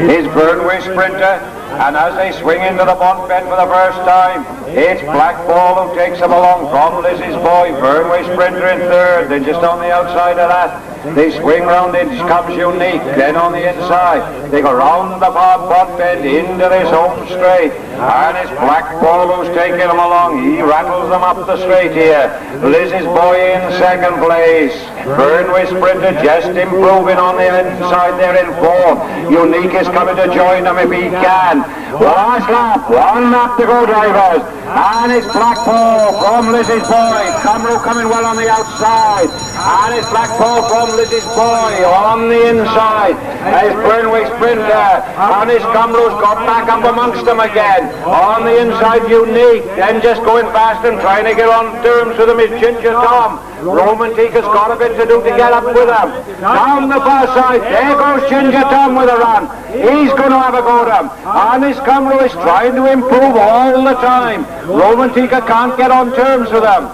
Is Burnway Sprinter, and as they swing into the Mont Bend for the first time, it's Black Ball who takes them along from Lizzie's boy. Burnway Sprinter in third, then just on the outside of that, they swing round, it comes Unique, then on the inside, they go round the Mont Bend into this home straight, and it's Black Ball who's taking them along. He rattles them up the straight here. Lizzie's boy in second place. Burnway Sprinter just improving on the inside there in form. Unique is coming to join them if he can. Last lap, one lap to go, drivers. And it's Black Ball from Lizzie's boy. Cymru coming well on the outside. And it's Blackpool from Lizzie's Boy on the inside. As Burnway Sprinter. And his Cumro's got back up amongst them again. On the inside, Unique. Then just going fast and trying to get on terms with him is Ginger Tom. Romantic has got a bit to do to get up with him. Down the far side, there goes Ginger Tom with a run. He's going to have a go at him. And his Cumro is trying to improve all the time. Romantica can't get on terms with him.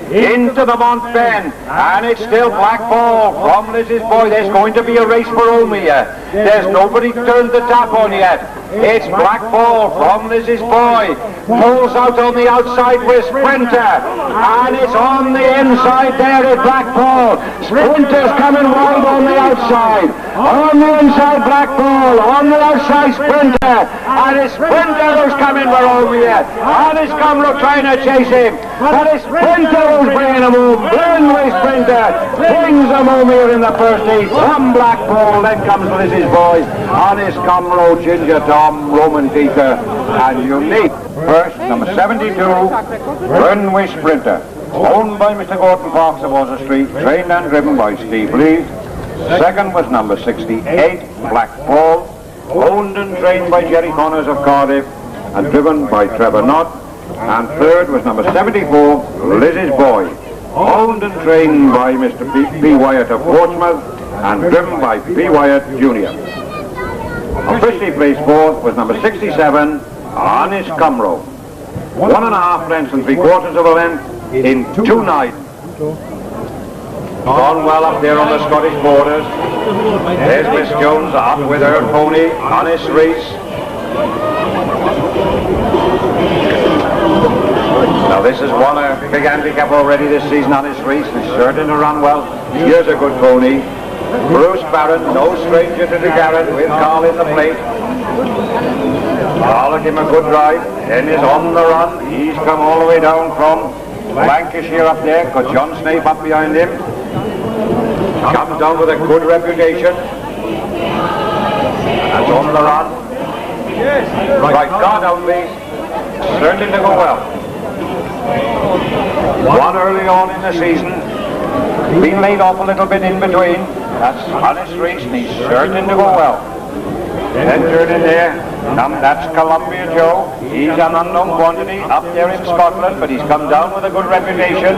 Into the Mont Ben, and it's still Blackpool from Lizzie's Boy. There's going to be a race for Omi here. There's nobody turned the tap on yet. It's Blackpool from Lizzie's Boy. Pulls out on the outside with Sprinter, and it's on the inside there at Blackpool. Sprinter's coming wide on the outside. On the inside Blackpool, on the outside Sprinter, and it's Sprinter who's coming for Omi here. And it's Cumro trying to chase him, but it's Sprinter who's bringing him home. Burnway Sprinter brings him home here in the first heat from Blackpool. Then comes Lizzie's Boy, and it's Cumro, Ginger Tom, Romantica, and Unique. First, number 72, Burnway Sprinter, owned by Mr. Gordon Fox of Water Street, trained and driven by Steve Lee. Second was number 68, Blackpool, owned and trained by Jerry Connors of Cardiff, and driven by Trevor Knott. And third was number 74, Lizzie's Boy, owned and trained by Mr. P. Wyatt of Portsmouth, and driven by P. Wyatt Jr. Officially placed fourth was number 67, Honest Cumro. 1.5 lengths and 3/4 of a length in 2-9. Gone well up there on the Scottish borders. There's Miss Jones up with her pony, Honest Race. Now this has won a big handicap already this season, Honest Race. He's certain to run well. Here's a good pony. Bruce Barron, no stranger to Tregaron, with Carl in the plate. Carl will give him a good drive. Then is on the run. He's come all the way down from Lancashire up there. Got John Snape up behind him. Comes down with a good reputation. That's on the run. Right, car down please. Certain to go well. One early on in the season. Been laid off a little bit in between. That's Honest Race, and he's certain to go well. Then turn in there. That's Columbia Joe. He's an unknown quantity up there in Scotland, but he's come down with a good reputation.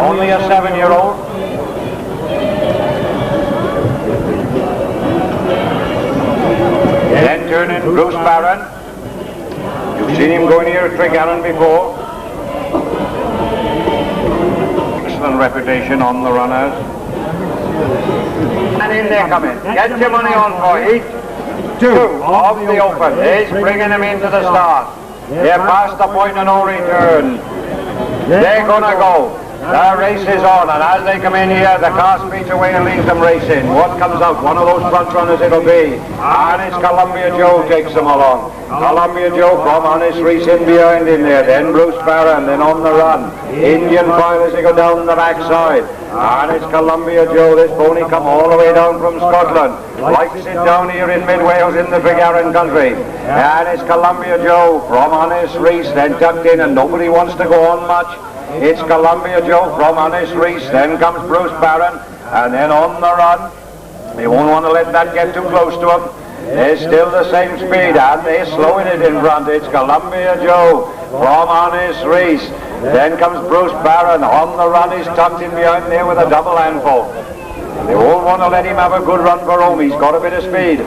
Only a 7-year-old. Then turn in Bruce Barron. You've seen him going here at Tregaron before. Excellent reputation on the runners. And in they come in. Get your money on for heat 2 of the Open. He's bringing him into the start. They're past the point of no return. They're going to go. The race is on, and as they come in here, the car speeds away and leaves them racing. What comes out? One of those front runners it'll be. And it's Columbia Joe takes them along. Columbia Joe from Honest Racing behind him there. Then Bruce Barron, then on the run. Indian File as they go down the backside. And it's Columbia Joe. This pony come all the way down from Scotland. Likes it down here in mid-Wales in the Tregaron country. And it's Columbia Joe from Honest Race, then tucked in, and nobody wants to go on much. It's Columbia Joe from Honest Race, then comes Bruce Barron, and then on the run. They won't want to let that get too close to him. They're still the same speed, and they're slowing it in front. It's Columbia Joe from Honest Race. Then comes Bruce Barron. On the run, he's tucked in behind there with a double handful. They won't want to let him have a good run for home. He's got a bit of speed.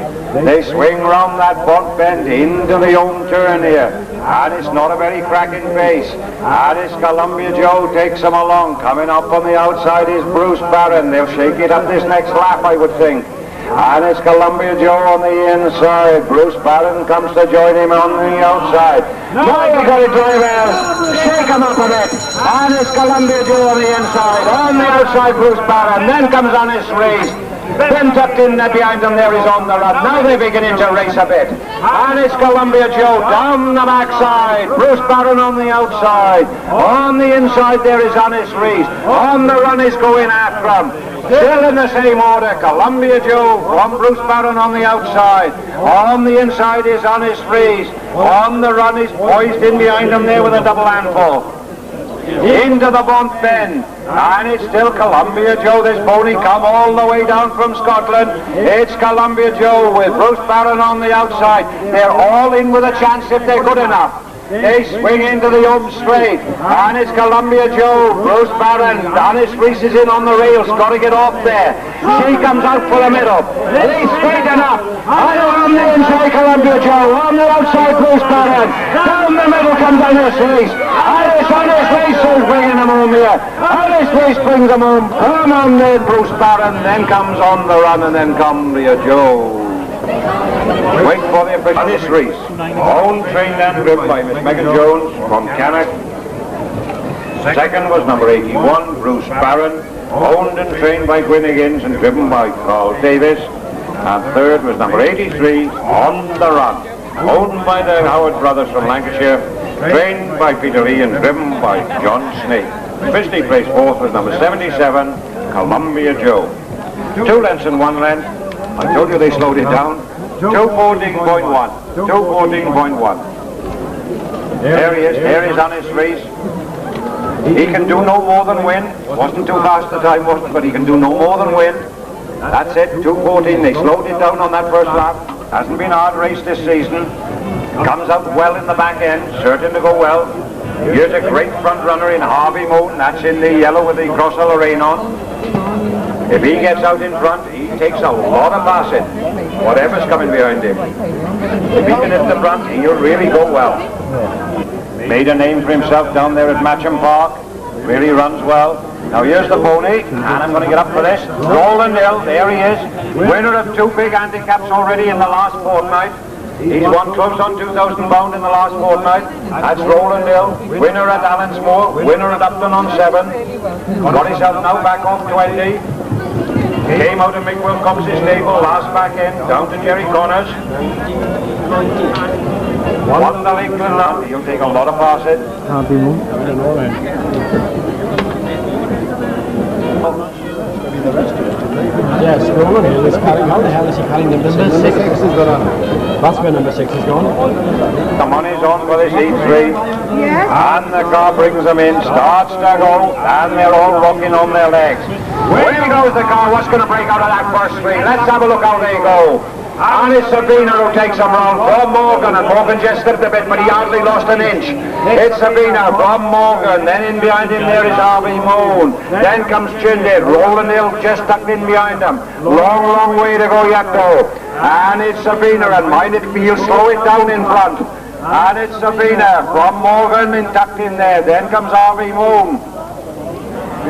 They swing round that front bend into the home turn here. And it's not a very cracking pace. And it's Columbia Joe takes him along. Coming up on the outside is Bruce Barron. They'll shake it up this next lap, I would think. And it's Columbia Joe on the inside. Bruce Barron comes to join him on the outside. Now you got it, drivers. Shake him up a bit. And it's Columbia Joe on the inside. On the outside, Bruce Barron. Then comes Honest Race. Then tucked in behind them there is on the run. Now they're beginning to race a bit. And it's Columbia Joe down the backside. Bruce Barron on the outside. On the inside there is Honest Race. On the run is going after him. Still in the same order, Columbia Joe from Bruce Barron on the outside. On the inside is Honest Race. On the run is poised in behind him there with a double handful. into the bunt bend. And it's still Columbia Joe, this pony, come all the way down from Scotland. It's Columbia Joe with Bruce Barron on the outside. They're all in with a chance if they're good enough. They swing into the home straight, and it's Columbia Joe, Bruce Barron, Dennis Reese is in on the rails, got to get off there. She comes out for the middle. He's straight enough. On the inside, Columbia Joe, on the outside, Bruce Barron. Down the middle comes Dennis Reese. Dennis Reese is bringing them home here. Dennis Reese brings them home. Come on there, Bruce Barron, then comes on the run, and then Columbia Joe. Wait for the official. Dennis Reese, owned, trained and driven by Miss Megan Jones from Cannock. Second was number 81, Bruce Barron, owned and trained by Gwyn Higgins and driven by Carl Davis. And third was number 83, On the Run, owned by the Howard brothers from Lancashire, trained by Peter Lee and driven by John Snake. Officially placed fourth was number 77, Columbia Joe. 2 lengths and 1 length. I told you they slowed it down. 214.1. 214.1. There he is. There is Dennis Reese. He can do no more than win. Wasn't too fast the time, wasn't, but he can do no more than win. That's it. 214. They slowed it down on that first lap. Hasn't been a hard race this season. Comes out well in the back end. Certain to go well. Here's a great front runner in Harvey Moon. That's in the yellow with the cross of Lorraine on. If he gets out in front, he takes a lot of passing, whatever's coming behind him. If he can hit the front, he'll really go well. Made a name for himself down there at Matcham Park. Really runs well. Now here's the pony, and I'm going to get up for this. Roland Hill, there he is. Winner of 2 big handicaps already in the last fortnight. He's won close on 2,000 pound in the last fortnight. That's Roland Hill. Winner at Allensmore. Winner at Upton on 7. Got himself now back off 20. Came out of Mick Wilcox's stable, last back end, down to Jerry Connors. Won the Lakeland now, he'll take a lot of passing. Yes, Roland Hill is carrying, how the hell is he carrying number 6? That's where number 6 is gone. The money's on for this E3. Yes. And the car brings them in, starts to go, and they're all rocking on their legs. Where goes the car? What's going to break out of that first three? Let's have a look how they go. And it's Sabina who takes them round from Morgan, and Morgan just slipped a bit, but he hardly lost an inch. It's Sabina from Morgan, then in behind him there is Harvey Moon. Then comes Chindid, Roland Hill just tucked in behind him. Long, long way to go yet though. And it's Sabina, and mind it, he'll slow it down in front. And it's Sabina from Morgan and tucked in there. Then comes Harvey Moon.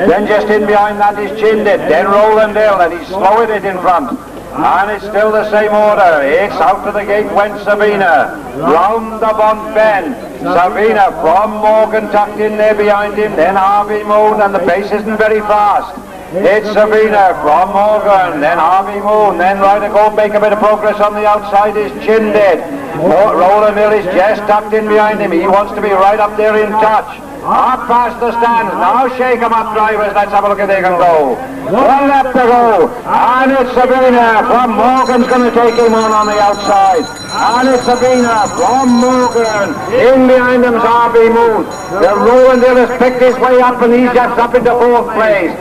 Then just in behind that is Chindid, then Roland Hill, and he's slowing it in front. And it's still the same order. It's out to the gate went Sabina. Round the bunt bend. Sabina from Morgan tucked in there behind him. Then Harvey Moon, and the pace isn't very fast. It's Sabina from Morgan, then Harvey Moon, then right to go make a bit of progress on the outside is Chindid. Roland Hill is just tucked in behind him. He wants to be right up there in touch. Up past the stands. Now shake them up, drivers. Let's have a look if they can go. 1 lap to go. And it's Sabina from Morgan's going to take him on the outside. And it's Sabina from Morgan. In behind him's Harvey Moon. The Roland Hill has picked his way up, and he's just up into 4th place.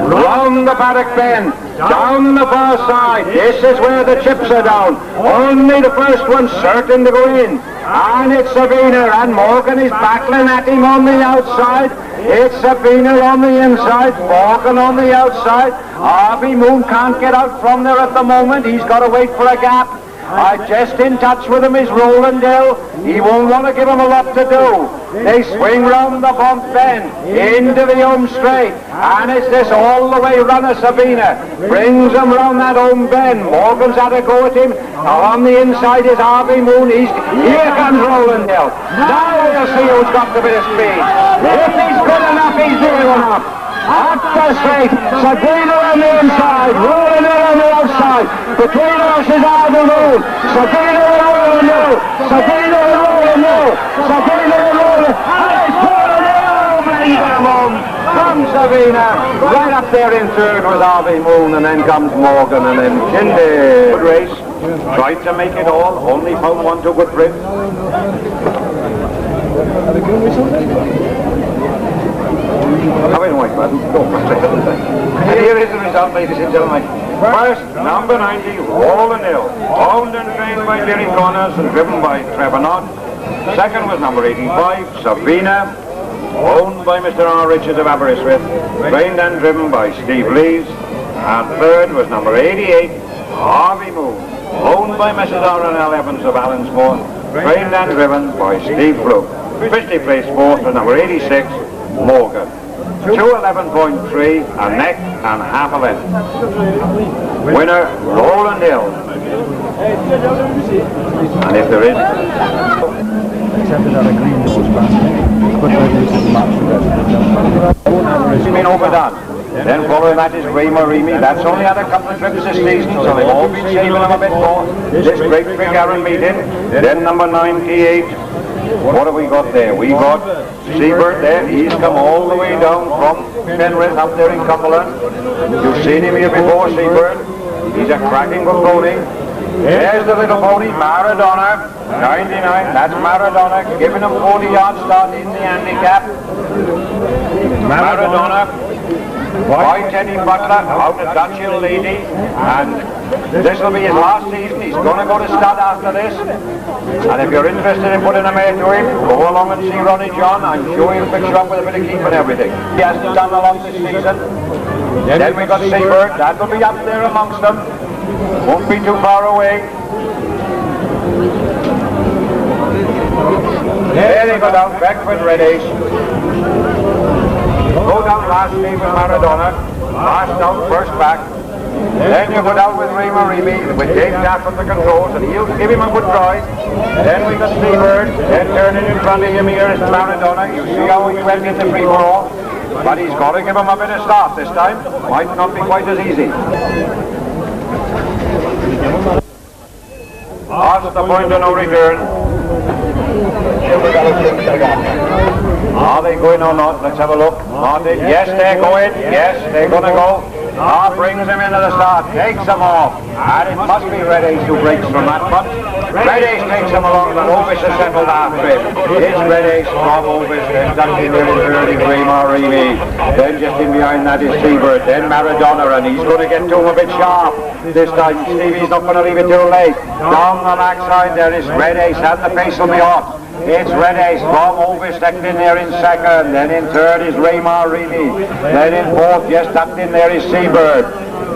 Round the paddock bend, down the far side. This is where the chips are down. Only the first one certain to go in. And it's Sabina, and Morgan is battling at him on the outside. It's Sabina on the inside, Morgan on the outside. Harvey Moon can't get out from there at the moment. He's got to wait for a gap. Just in touch with him is Roland Hill. He won't want to give him a lot to do. They swing round the bump bend into the home straight, and it's this all the way runner Sabina brings him round that home bend. Morgan's had a go at him. On the inside is Harvey Moon. Here comes Roland Hill. Now we'll see who's got the bit of speed. If he's good enough, he's doing enough. Up the straight, Sabina on the inside, Roland Hill on the outside. Between us is Harvey Moon. Sabina and Roland Hill. Sabina and Roland Hill. Sabina and Roland Hill. And it's Roland Hill brings them home. Comes Sabina. Right up there in third was Harvey Moon, and then comes Morgan, and then Chindid. Good race. Tried to make it all. Only found one too good for him. Having white button. And here is the result, ladies and gentlemen. First, number 90, Roland Hill, owned and trained by Jerry Connors and driven by Trevor Knott. Second was number 85, Sabina, owned by Mr. R. Richards of Aberystwyth, trained and driven by Steve Lees. And third was number 88, Harvey Moon, owned by Mrs. R. and L. Evans of Allensmore, trained and driven by Steve Fluke. Officially placed fourth was number 86, Morgan. 211.3, a neck and half a length. Winner, Roland Hill. And if there is... It's been overdone. Then following that is Raymer Remy. That's only had a couple of trips this season, so they've all been saving him a bit more. This great Tregaron meeting. Then number 98. What have we got there? We got Seabird there. He's come all the way down from Penrith up there in Cumberland. You've seen him here before, Seabird. He's a cracking good pony. There's the little pony, Maradona, 99. That's Maradona, giving him 40 yards start in the handicap. Maradona. By Teddy Butler, out of Dutchhill Lady, and this will be his last season. He's going to go to stud after this, and if you're interested in putting a mare to him, go along and see Ronnie John. I'm sure he'll fix you up with a bit of keep and everything. He hasn't done a lot this season. Then we got Seabird, that will be up there amongst them, won't be too far away. There they go down, Beckford Red Ace. Go down last name with Maradona, last down, first back. Then you go down with Raymer Remy, with Dave Taff on the controls, and he'll give him a good drive. Then we got Seabird, then turning in front of him here is Maradona. You see how he went in the free-for-all, but he's got to give him a bit of start this time. Might not be quite as easy. Past the point of no return. Are they going or not? Let's have a look. Martin, yes, they're going. Yes, they're going to go. Brings him into the start, takes him off. And it must be Red Ace who breaks from that front. Red Ace takes him along, but Ovis has settled after him. It's Red Ace from Ovis, then Duncan in early, Raymer Remy. Then just in behind that is Seabird, then Maradona, and he's going to get to him a bit sharp. This time Stevie's not going to leave it too late. Down the backside there is Red Ace, and the pace will be off. It's Red Ace from Ovis tucked in there in second, then in third is Raymer Remy, then in fourth, just tucked in there is Seabird.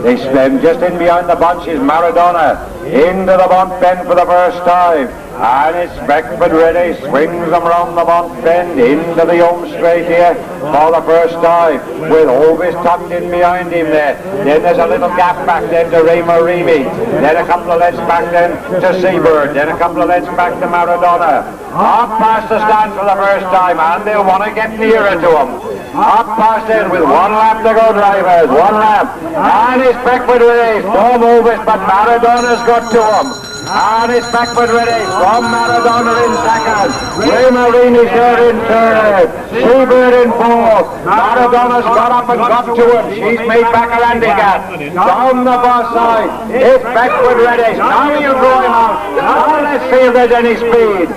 Then just in behind the bunch is Maradona, into the bunt bend for the first time, and it's Beckford Red Ace, swings them round the bunt bend, into the home straight here for the first time, with Ovis tucked in behind him there. Then there's a little gap back then to Raymer Remy, then a couple of lengths back then to Seabird, then a couple of lengths back to Maradona. Up past the stand for the first time, and they'll want to get nearer to him. Up past it with 1 lap to go, drivers, 1 lap. And it's Beckford Red Ace from Ovis, but Maradona's got to him. And it's Beckford Red Ace from Maradona in second. Raymer Remy's there in third. Seabird in fourth. Maradona's got up and got to him. She's made back a handicap. Down the far side, it's Beckford Red Ace. Now you draw him out. Now let's see if there's any speed.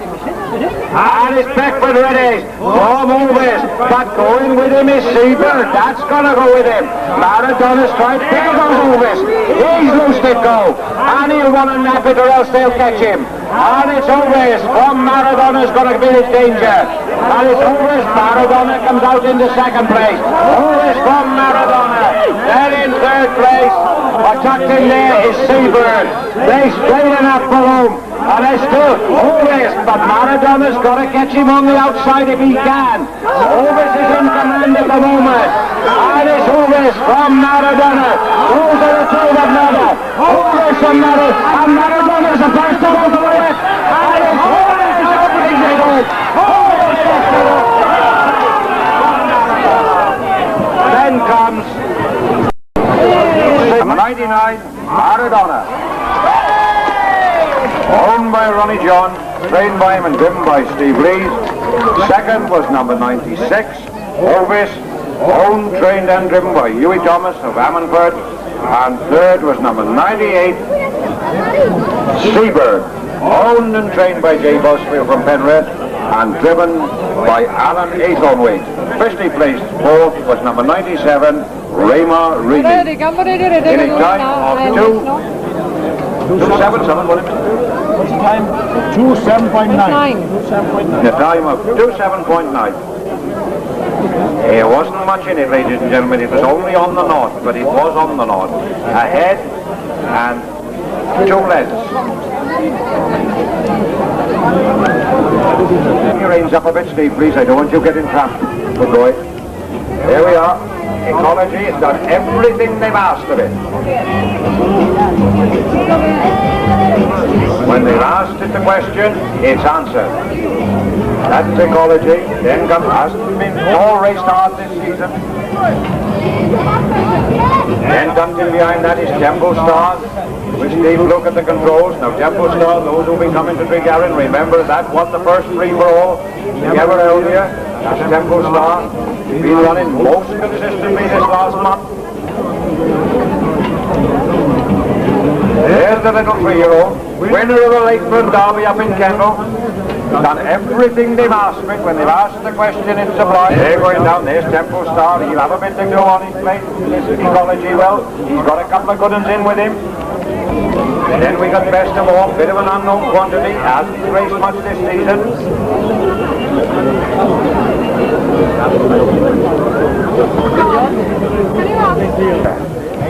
And it's Beckford Red Ace from Ovis, but going with him is Seabird. That's going to go with him. Maradona's trying to pick up Ovis. He's loosed it go. And he'll want to nap it or else they'll catch him. And it's Ovis from Maradona's going to be in danger. And it's Ovis. Maradona comes out into second place. Ovis from Maradona. Then in third place, tucked in there is Seabird. They straight enough for home. And it's still Ovis, but Maradona's got to catch him on the outside if he can. Ovis is in command at the moment. And it's Ovis from Maradona. Those are the two that matter. Ovis and Maradona's about to go the way. And it's Ovis opening the door. Then comes number 99, Maradona. Owned by Ronnie John, trained by him and driven by Steve Lees. Second was number 96, Ovis, owned, trained and driven by Hughie Thomas of Ammanford. And third was number 98, Seabird, owned and trained by Jay Bosfield from Penrith and driven by Alan Athornwaite. Officially placed fourth was number 97, Rayma Reedy. In a time of 2:77, what is it? What's the time? 2:7.9. The time of 2:7.9. There wasn't much in it, ladies and gentlemen. It was only on the north, but it was on the north. Ahead and 2 lengths. Your reins up a bit, Steve, please. I don't want you getting trapped. Good boy. There we are. Ecology has done everything they've asked of it. When they've asked it the question, it's answered. That's Ecology. Then comes, hasn't been all raced hard this season. Then comes in behind that is Temple Star. We Steve look at the controls. Now Temple Star, those who'll be coming to Tregaron, remember that won the first free-for-all ever held here. That's Temple Star. Been running most consistently this last month. There's the little 3-year-old, winner of the Lakefront Derby up in Kendal. Done everything they've asked of it. When they've asked the question, it's supplied. They're going down. There's Temple Star. He'll have a bit to go on his plate. This is Ecology well. He's got a couple of good ones in with him. And then we got Best of All, bit of an unknown quantity. Hasn't raced much this season.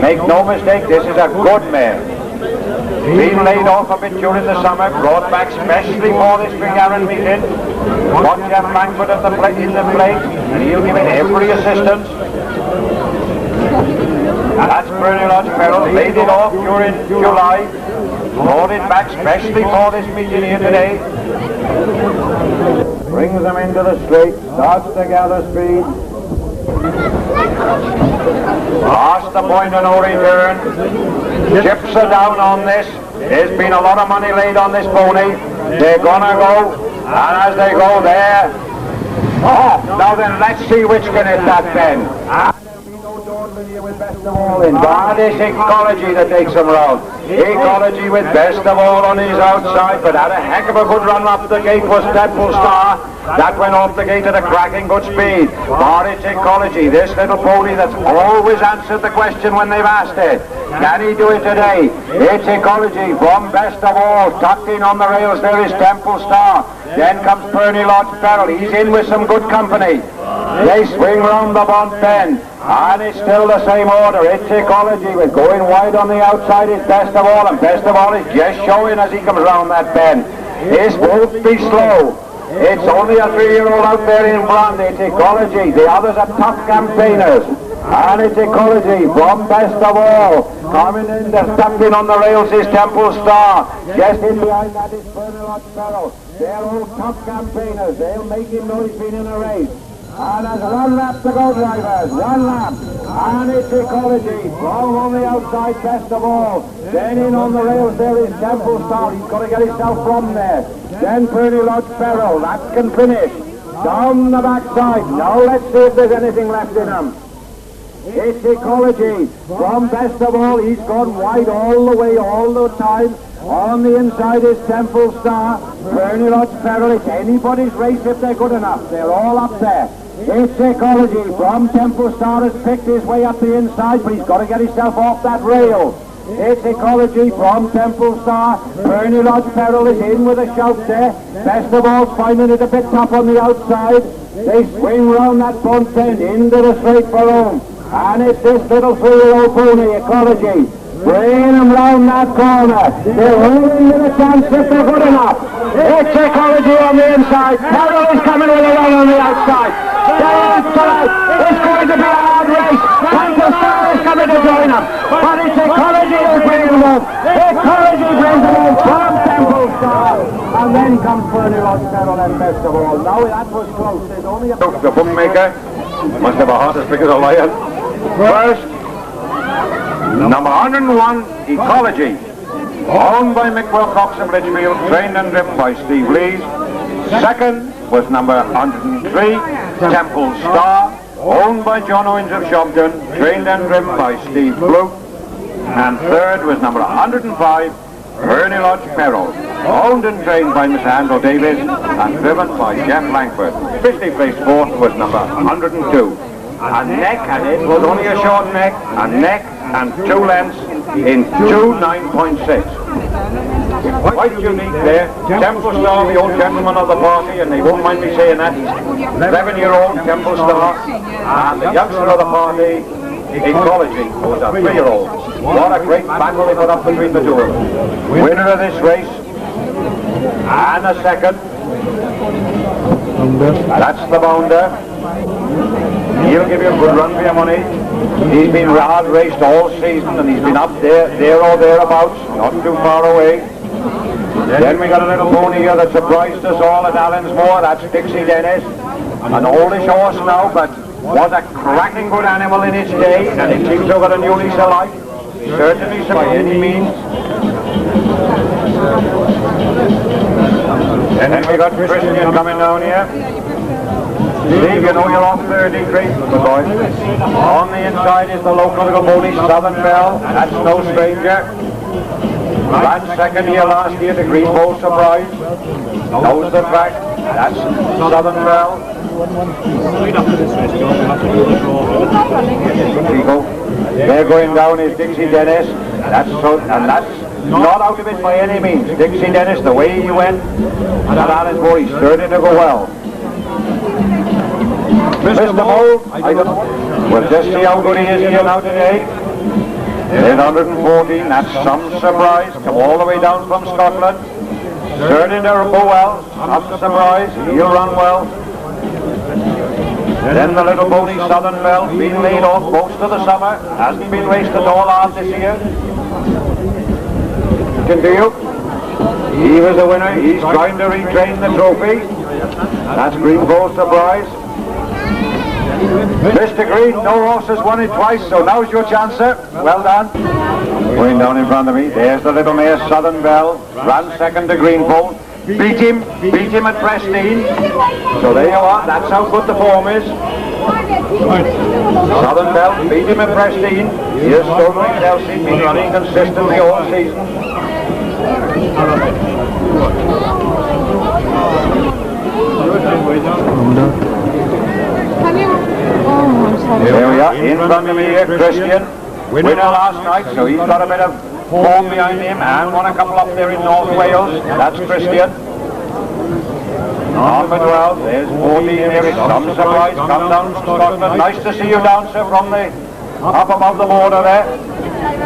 Make no mistake, this is a good mare. Been laid off a bit during the summer, brought back specially for this Tregaron meeting. Got Jeff Frankfurt at in the plate, and he'll give it every assistance. That's Bernie Lodge Ferrell, laid it off during July. Brought it back specially for this meeting here today. Brings them into the straight, starts to gather speed. Past the point of no return. Chips are down on this. There's been a lot of money laid on this pony. They're gonna go, and as they go there, oh, now then let's see which can hit that bend. There'll be no dawdling here with Best of All in. But it's Ecology that takes him round. Ecology with Best of All on his outside, but had a heck of a good run up the gate was Temple Star. That went off the gate at a cracking good speed. But it's Ecology, this little pony that's always answered the question when they've asked it. Can he do it today? It's Ecology from Best of All. Tucked in on the rails there is Temple Star. Then comes Bernie Lodge Ferrell. He's in with some good company. They swing round the bunt bend. And it's still the same order. It's Ecology with going wide on the outside is Best of All. And Best of All is just showing as he comes round that bend. This won't be slow. It's only a 3-year-old out there in blonde. It's Ecology. The others are tough campaigners. And it's Ecology from Best of All. Coming in, they're stuck in on the rails is Temple Star. Just in behind that is Bernie Lodge Ferrell. They're all tough campaigners. They'll make him know he's been in a race. And there's 1 lap to go, drivers. 1 lap. And it's Ecology from on the outside, Best of All. Then in on the rails there is Temple Star. He's got to get himself from there. Then Bernie Lodge Ferrell. That can finish. Down the backside. Now let's see if there's anything left in him. It's Ecology from Best of All. He's gone wide all the way, all the time. On the inside is Temple Star. Bernie Lodge Ferrell. It's anybody's race if they're good enough. They're all up there. It's Ecology from Temple Star has picked his way up the inside, but he's got to get himself off that rail. It's Ecology from Temple Star. Bernie Lodge Ferrell is in with a shout there. Best of All finding it a bit tough on the outside. They swing round that front bend into the straight for home. And it's this little 3-year-old pony, Ecology. Bring them round that corner. They're only in a chance if they're good enough. It's Ecology on the inside. Ferrell is coming with a run on the outside. They're inside. It's going to be a hard race. Temple Star is coming to join them. But it's Ecology who's bringing them up. Ecology brings them up from Temple Star. And then comes Bernie Lodge Ferrell and Best of All. Now that was close. There's only a... The bookmaker must have a heart as big as a lion. First, number 101, Ecology, owned by Mick Wilcox of Litchfield, trained and driven by Steve Lees. Second was number 103, Temple Star, owned by John Owens of Shopton, trained and driven by Steve Blue. And third was number 105, Ernie Lodge Peril. Owned and trained by Mr. Handel Davies and driven by Jeff Langford. Officially placed fourth was number 102. A neck, and it was only a short neck, and 2 lengths in 2.9.6. Quite unique there. Temple Star, the old gentleman of the party, and they won't mind me saying that. 11-year-old Temple Star, and the youngster of the party, Ecology, who's a 3-year-old. What a great battle they put up between the two of them. Winner of this race, and a second. That's the bounder. He'll give you a good run for your money. He's been hard raced all season, and he's been up there or thereabouts, not too far away. Then we got a little pony here that surprised us all at Allensmore. That's Dixie Dennis. An oldish horse now, but was a cracking good animal in its day, and it seems to have got a new lease of life. Certainly so by any means. Then we got Christian coming down here. Steve, you know you're off 33, good boy. On the inside is the local little pony, Southern Belle. That's no stranger. Ran second here last year, the Green Bowl Surprise. Knows the track. That's Southern Belle. They're going down is Dixie Dennis. That's not out of it by any means. Dixie Dennis, the way he went, and Allensmore, he's starting to go well. Mr. Moe, we'll just see how good he is here now today. In 114, that's some surprise. Come all the way down from Scotland. Starting to go well, some surprise. He'll run well. Then the little pony Southern Belle, been laid off most of the summer. Hasn't been raced at all hard this year. Continue. He was the winner. He's trying to retrain the trophy. That's Green Bowl Surprise. Mr. Green, no horse has won it twice, so now's your chance, sir. Well done. Going down in front of me, there's the little mare Southern Belle. Ran second to Green Bowl. Beat him at Prestine. So there you are, that's how good the form is. Southern Belle beat him at Prestine. Here's Stoneway Chelsea, been running consistently all season. There we are, in front of me here, Christian. Winner last night, so he's got a bit of form behind him, and won a couple up there in North Wales. That's Christian. Number 12, there's 14 here, some surprise, come down from Scotland. Nice to see you down, sir, from the up above the border there.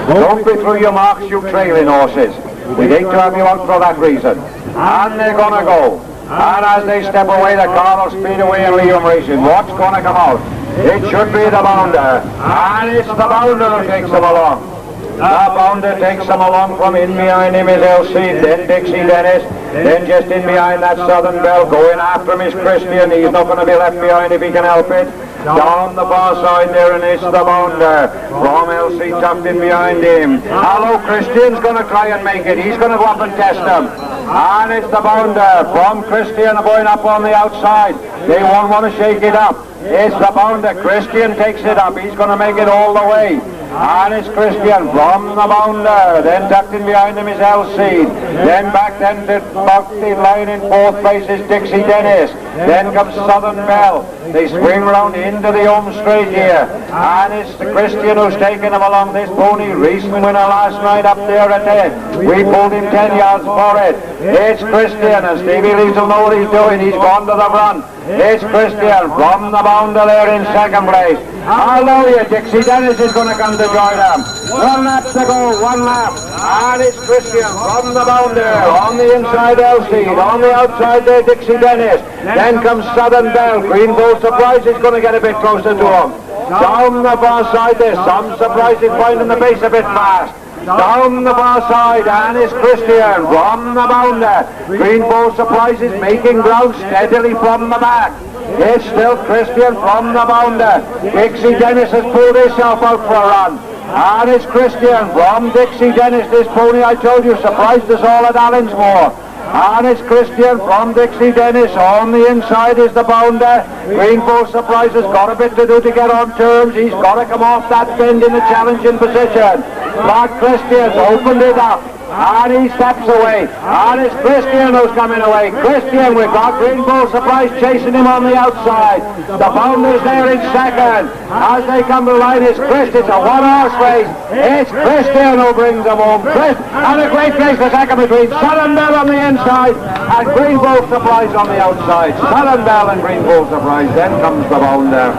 Don't be through your marks, you trailing horses. We'd hate to have you out for that reason. And they're gonna go. And as they step away, the car will speed away and leave them racing. What's gonna come out? It should be the bounder. And it's the bounder who takes them along. The bounder takes them along. From in behind him is LC, then Dixie Dennis, then just in behind that Southern Belle. Going after him is Christian. He's not going to be left behind if he can help it. Down the far side there, and it's the bounder. From LC tucked in behind him. Hello, Christian's going to try and make it. He's going to go up and test him. And it's the bounder from Christian going up on the outside. They won't want to shake it up. It's the bounder. Christian takes it up. He's going to make it all the way. And it's Christian from the bounder. Then tucked in behind him is LC. Then back then to about the line in fourth place is Dixie Dennis. Then comes Southern Belle. They swing round into the home straight here. And it's the Christian who's taken him along. This pony, recent winner last night up there at 10. We pulled him 10 yards for it. It's Christian, and Stevie Leeds will know what he's doing. He's gone to the front. It's Christian from the bounder there in second place. Hallelujah, Dixie Dennis is going to come to join them. 1 lap to go, 1 lap. And it's Christian from the bounder. On the inside, LC. On the outside there, Dixie Dennis. Then comes Southern Belle. Green Bowl Surprise is going to get a bit closer to him. Down the far side there, some surprises finding the pace a bit fast. Down the far side, and it's Christian from the bounder. Green Bowl Surprises making ground steadily from the back. It's still Christian from the bounder. Dixie Dennis has pulled himself out for a run. And it's Christian from Dixie Dennis. This pony, I told you, surprised us all at Allensmore. And it's Christian from Dixie Dennis. On the inside is the bounder. Green Bowl Surprise has got a bit to do to get on terms. He's got to come off that bend in a challenging position. But Christian's opened it up. and he steps away. And it's Christian who's coming away. Christian, we've got Green Bull Surprise chasing him on the outside. The Bounder's there in second. As they come to the line, it's Chris. It's a one-horse race. It's Christian who brings them home. Chris, and a great race for second between Southern Bell on the inside and Green Bull Surprise on the outside. Southern Bell and Green Bull Surprise. Then comes the Bounder.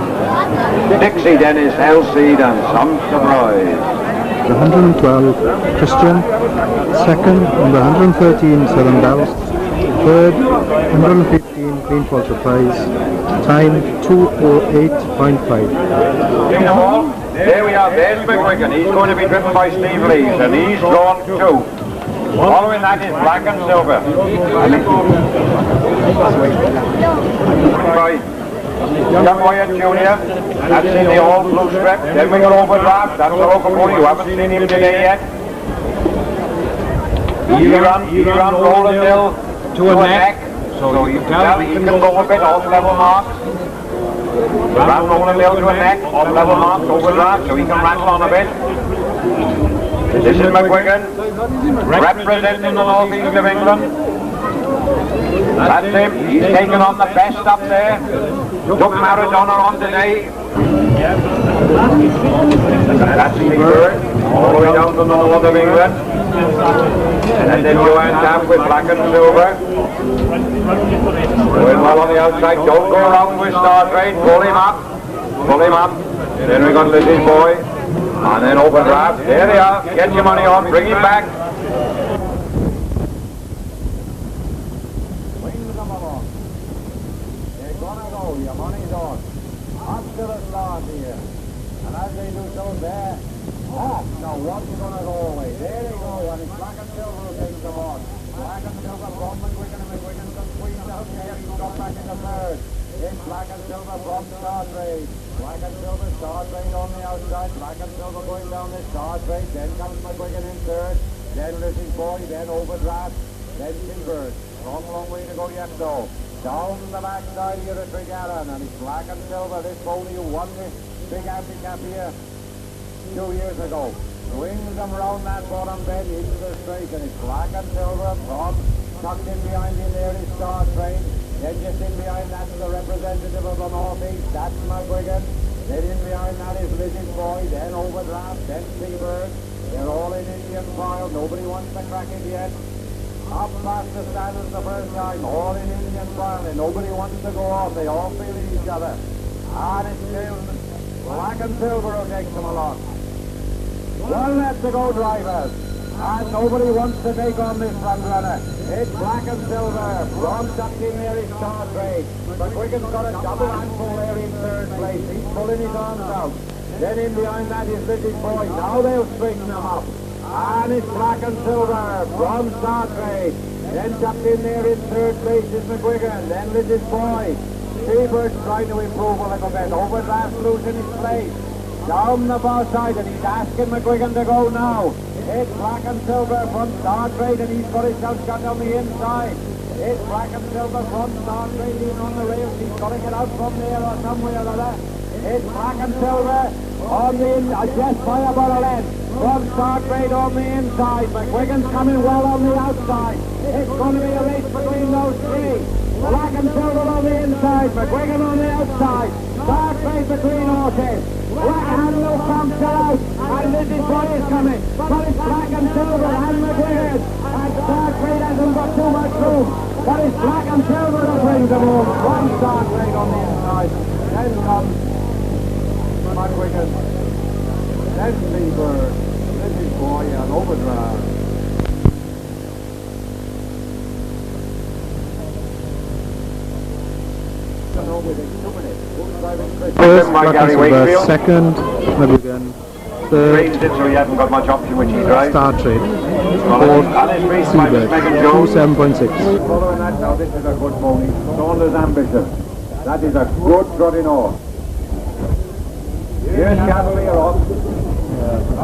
Dixie Dennis, Elseed and Some Surprise. The 112 Christian, second on the 113 Southern Bell, third 115 Green Bull Surprise, time 2:08.5. There we are, there's McGuigan. He's going to be driven by Steve Lees and he's drawn 2. Following that is Black and Silver. By Young Wyatt Jr. That's in the old blue strip. Then we got Overdraft. That's the local pony. You haven't seen him today yet. He ran Rolling Mill to a neck. So you can tell he can go a bit off level marks. Ran Rolling Mill to a neck, off level marks, Overdraft, so he can rattle on a bit. This is McGuigan, representing the northeast of England. That's him, he's taken on the best up there. Took Maradona on today. That's the bird, all the way down to the north of England. And then you end up with Black and Silver. Going well on the outside, don't go around with Star Trade, pull him up. Then we got Lizzie's Boy. And then Overdraft, there they are, get your money on, bring him back. Wings them along. They're gonna go, your money's on. Up to the start here. And as they do so there, now one's gonna go away. There they go, and it's Black and Silver who takes them on. Black and Silver from McGuigan, and McGuigan can squeeze out there, he's got back in the third. It's Black and Silver from Star Trade. Black and Silver, Star Trade on the outside. Black and Silver going down the Star Trade. Then comes McGuigan in third. Then Lizzie's Boy. Then Overdraft. Then Seabird. Long way to go yet though. Down the backside here at Tregaron. And it's Black and Silver. This pony who won this big handicap here 2 years ago. Swings them round that bottom bed into the straight. And it's Black and Silver from tucked in behind him there is Star Trade. Then just in behind that is the representative of the northeast, that's McGuigan. Then in behind that is Lizzie's Boy, then Overdraft, then Seabird. They're all in Indian file, nobody wants to crack it yet. Up past the standards the first time, all in Indian file, and nobody wants to go off, they all feel each other. And it's still Black and Silver who takes them along. One left to go, drivers. And nobody wants to take on this front runner. It's Black and Silver. From tucked in there is Star Trade. But McGuigan's got a double handful there in third place. He's pulling his arms out. Then in behind that is Lizzie's Boy. Now they'll straighten them up. And it's Black and Silver from Star Trade. Then tucked in there in third place is McGuigan. Then Lizzie's Boy. Seabird's trying to improve a little bit. Overdraft losing his place. Down the far side, and he's asking McGuigan to go now. It's Black and Silver from Star Trade, and he's got his shot on the inside. It's Black and Silver from Star Trade, he's on the rails. He's got to get out from there or somewhere or other. It's Black and Silver on the inside, just by about a length. From Star Trade on the inside. McGuigan's coming well on the outside. It's going to be a race between those three. Black and Silver on the inside, McGuigan on the outside. Star Trade between horses. Black and no comes out, and Lizzie's Boy is coming. But it's Black and Silver and McGuigan. And Star Trade hasn't got too much room. But it's Black and Silver that brings them home. One Star Trade on the inside. Then comes McGuigan. Then Seabird. Lizzie's Boy and Overdraft. First, Black and Silver, second, McGuigan, third, so he hasn't got much option which he drives. Star Trade, fourth, Seabird, 27.6. Following that now, this is a good pony. Saunders Ambition. That is a good trotting horse. Here's Cavalier on.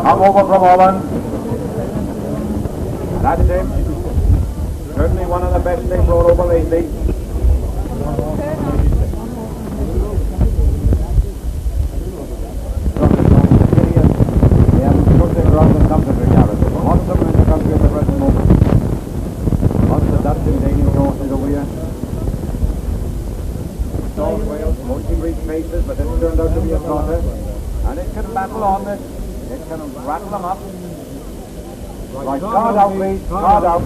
Come over from Holland. That's him. Certainly one of the best they've brought over lately. They haven't put their ground and come to Tregaron. Lots of them in the country at the present moment. turned out to be a trotter. And it can battle on this. It can rattle them up. Right, card out, please. Card out.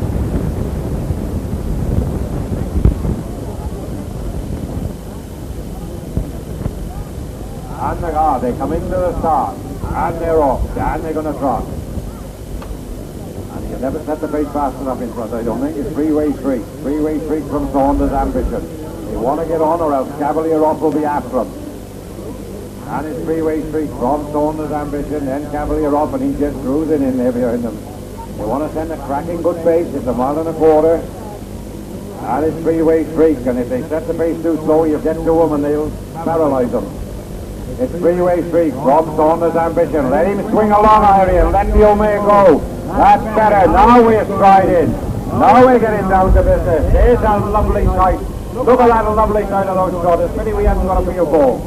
And they come into the start. And they're off. And they're going to trot. And you never set the pace fast enough in front, I don't think. It's three-way streak. Three-way streak from Saunders' Ambition. They want to get on or else Cavalier Off will be after them. And it's three-way streak from Saunders' Ambition, then Cavalier Off, and he's just cruising in there behind them. They want to send a cracking good pace. It's 1.25 miles. And it's three-way streak, and if they set the pace too slow, you get to them and they'll paralyze them. It's three-way streak from Saunders' Ambition. Let him swing along, Ariel. Let the Omega go. That's better. Now we're striding. Now we're getting down to business. There's a lovely sight. Look at that lovely sight of those trotters. Pity we haven't got a field goal.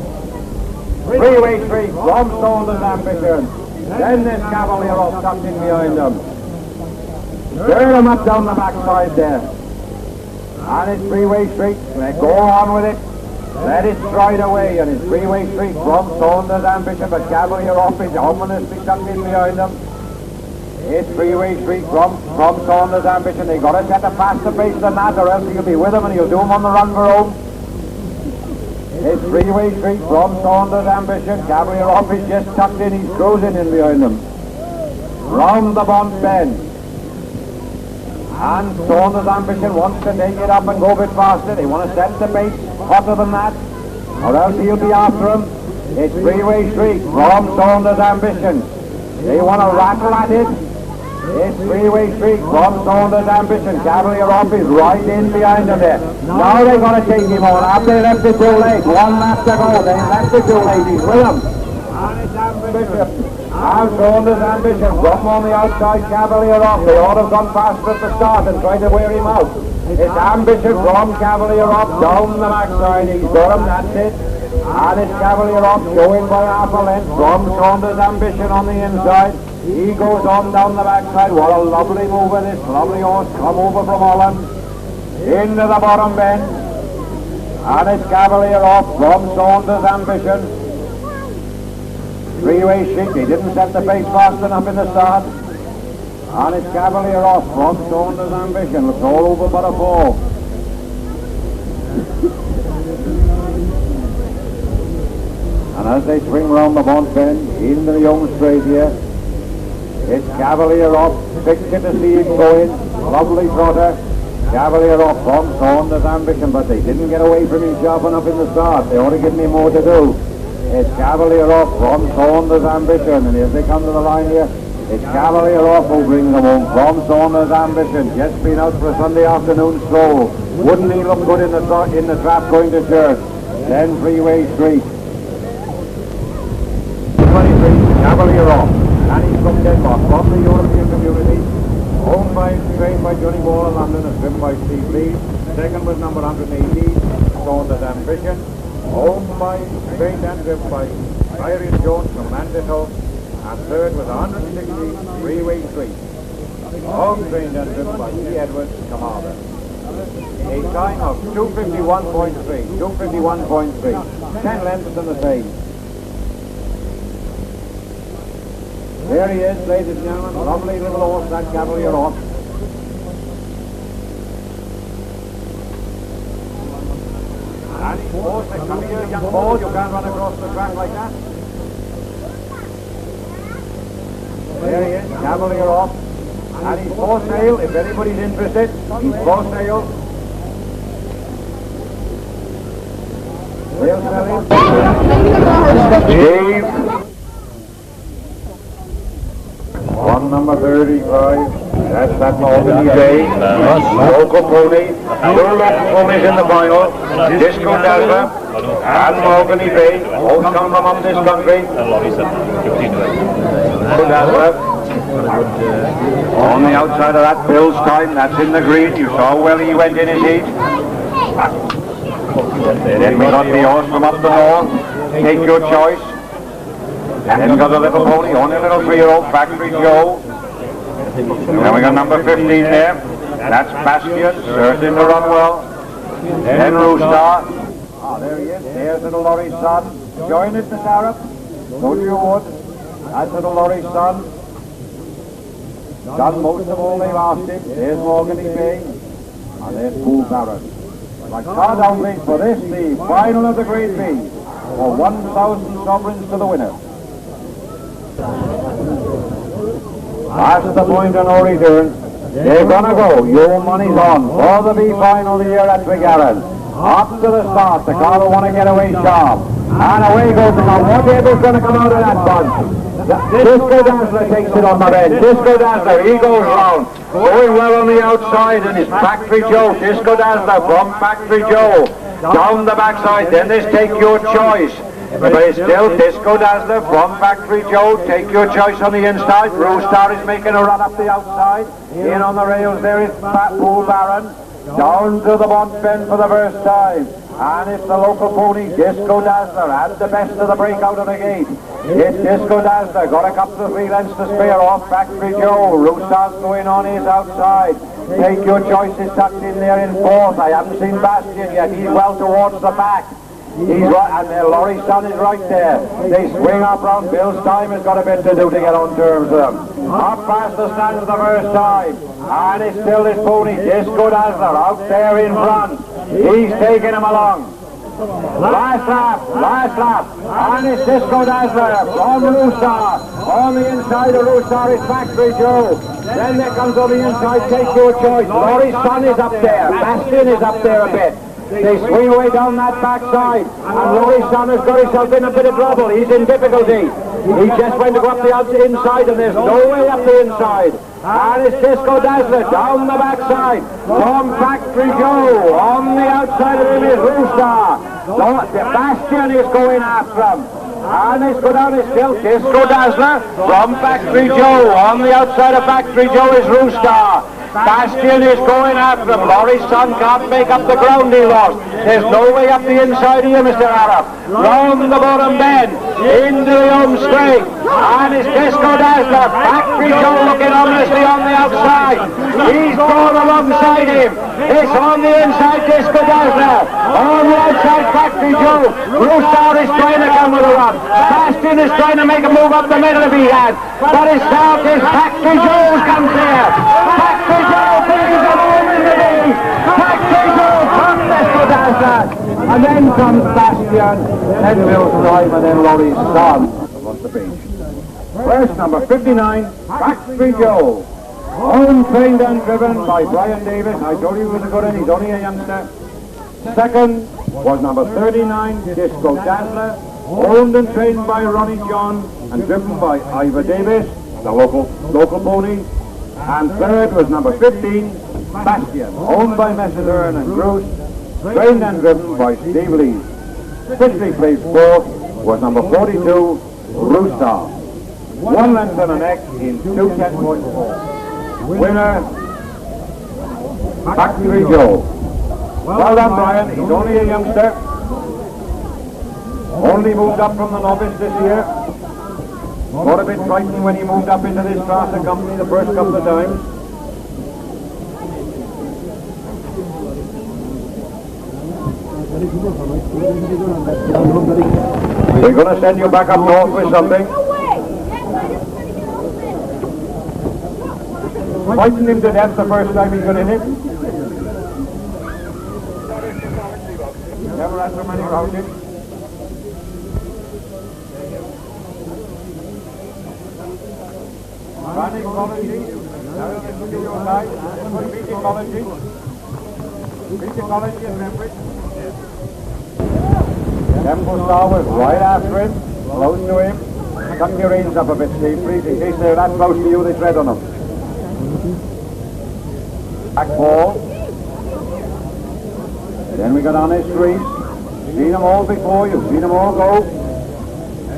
Three-way streak from Saunders' Ambition. Then this Cavalier Off tucked in behind them. Turn them up down the backside there. And it's three-way streak. Let go on with it. Let it stride away, and it's three-way streak from Saunders' Ambition, but Cavalier Off is ominously tucked in behind them. It's three-way streak from Saunders' Ambition. They've got to set a faster pace than that, or else he'll be with them and he'll do them on the run for home. It's three-way streak from Saunders' Ambition. Cavalier Off is just tucked in, he's cruising in behind them. Round the Bont Bend. And Saunders' Ambition wants to take it up and go a bit faster. They want to set the pace hotter than that, or else he'll be after him. It's three-way streak from Saunders' Ambition. They want to rattle at it. It's three-way streak from Saunders' Ambition. Cavalier Off is right in behind them there. Now they're going to take him on. After they left it too late, 1 lap to go. They left it too late. He's with them. And it's Ambition. And Saunders' Ambition from on the outside, Cavalier Off. They ought to have gone faster at the start and tried to wear him out. It's Ambition from Cavalier Off down the backside. He's got him, that's it. And it's Cavalier Off showing by half a length from Saunders' Ambition on the inside. He goes on down the backside. What a lovely move of this lovely horse come over from Holland into the bottom bend. And it's Cavalier Off from Saunders' Ambition. Three-way streak. They didn't set the pace fast enough in the start. And it's Cavalier Off from Saunders' Ambition. Looks all over but a fall. And as they swing round the Bont Bend into the home straight here, it's Cavalier Off. Picture to see him going. Lovely trotter. Cavalier Off from Saunders' Ambition, but they didn't get away from him sharp enough in the start. They ought to give him more to do. It's Cavalier Off from Saunders' Ambition, and as they come to the line here, it's Cavalier Off who brings them home from Saunders' Ambition. Just been out for a Sunday afternoon stroll. Wouldn't he look good in the trap going to church? Then three-way streak. 23, Cavalier Off. And he's from Denmark, from the European community. Owned by, trained by Johnny Moore in London and driven by Steve Lee. Second was number 118, Saunders' Ambition. Owned by, trained and driven by Irene Jones from Mandeville. And third was 160, Three-Way Street. Owned, trained and driven by C. Edwards, Commander. A time of 251.3, 251.3. 10 lengths than the same. There he is, ladies and gentlemen. Lovely little horse, that Cavalier Off. And he's forced to come here, young ball. You can't run across the track like that. There he is, Cavalier Off. And he's for sale, if anybody's interested. He's for sale. They'll sell him. Steve. One number 35. That's that Albany Bay. Local pony. Two local ponies in the final. Disco Dazzler and Albany Bay. Both come from up this country. Disco Dazzler. On the outside of that, Bill's Time. That's in the green. You saw well he went in his heat. Then we got the horse from up the north. Take your choice. And then we got the little pony, only a little 3-year-old, Factory Joe. Then we got number 15 there. That's Bastion, certain to run well. Then Rooster. Ah, there he is. There's little Laurie's son. Join us, Miss Arab. So do you would. As to the lorry son. Done most of all they've asked him. There's Morgan Bay. And there's Pool Baron. Like card outlay for this, the final of the Grade B. For 1,000 sovereigns to the winner. That's the point of no return. They're gonna go. Your money's on for the B final here at Tregaron. Up to the start. The car will want to get away sharp. And away goes the car. Whatever's going to come out of that bunch. Disco Dazzler takes it on the bend. Disco Dazzler, he goes round. Going well on the outside, and it's Factory Joe. Disco Dazzler from Factory Joe. Down the backside. Then there's Take Your Choice. But it's still Disco Dazzler from Factory Joe. Take Your Choice on the inside. Rooster is making a run up the outside. In on the rails there is Pool Baron. Down to the Bont Bend for the first time. And it's the local pony, Disco Dazzler, had the best of the break out of the gate. It's Disco Dazzler, got a couple of 3 lengths to spare off Factory Joe. Rooster's going on his outside. Take Your Choice is tucked in there in 4th. I haven't seen Bastion yet, he's well towards the back. He's right, and the lorry son is right there. They swing up round. Bill's time has got a bit to do to get on terms with them. Up past the stands the first time. And it's still this pony, Disco Dazzler, out there in front. He's taking him along. Last lap. And it's Disco Dazzler from Rooster. On the inside of Rooster is Factory Joe. Then there comes on the inside, Take Your Choice. Lorry's son is up there. Bastion is up there a bit. They swing away down that backside, and Lorry's son has got himself in a bit of trouble. He's in difficulty. He just went to go up the inside, and there's no way up the inside. And it's Disco Dazzler down the backside from Factory Joe. On the outside of him is Rooster. Bastion is going after him. And it's go down, it's still Disco Dazzler from Factory Joe. On the outside of Factory Joe is Rooster. Bastion is going after him. Lorry's son can't make up the ground he lost. There's no way up the inside here, Mr. Arab. Round the bottom bend, into the home straight. And it's Disco Dazzler. Factory Joe looking ominously on the outside. He's gone alongside him. It's on the inside, Disco Dazzler. On the outside, Factory Joe. Rooster is trying to come with a run. Bastion is trying to make a move up the middle if he had. But his south is Factory Joe's comes there. Factory Joe brings him home in the lead. Factory Joe from Disco Dazzler. And then comes Bastion, then Bill's time, and then Lorry's son. What's the page? First, number 59, Factory Joe. Owned, trained and driven by Brian Davis. I told you he was a good one, he's only a youngster. Second was number 39, Disco Dazzler. Owned and trained by Ronnie John and driven by Ivor Davis, the local pony. And third was number 15, Bastion, owned by Messrs. Earn and Bruce, trained and driven by Steve Lee. Officially placed fourth was number 42, Rooster. 1 length on the neck in 2:10.4. Winner, Factory Joe. Well done, Brian. He's only a youngster. Only moved up from the novice this year. Got a bit frightened when he moved up into this class of company the first couple of times. We're going to send you back up north with something. Frightened him to death the first time he got in it. Never had so many around him. Running College, now this will be your side. Beating College. Beating College is Cambridge. Temple Star was right after him, close to him. Tuck your reins up a bit, Steve, please, in case they're that close to you, they tread on them. Back ball. Then we got Honest Reese. Seen them all before you, seen them all go.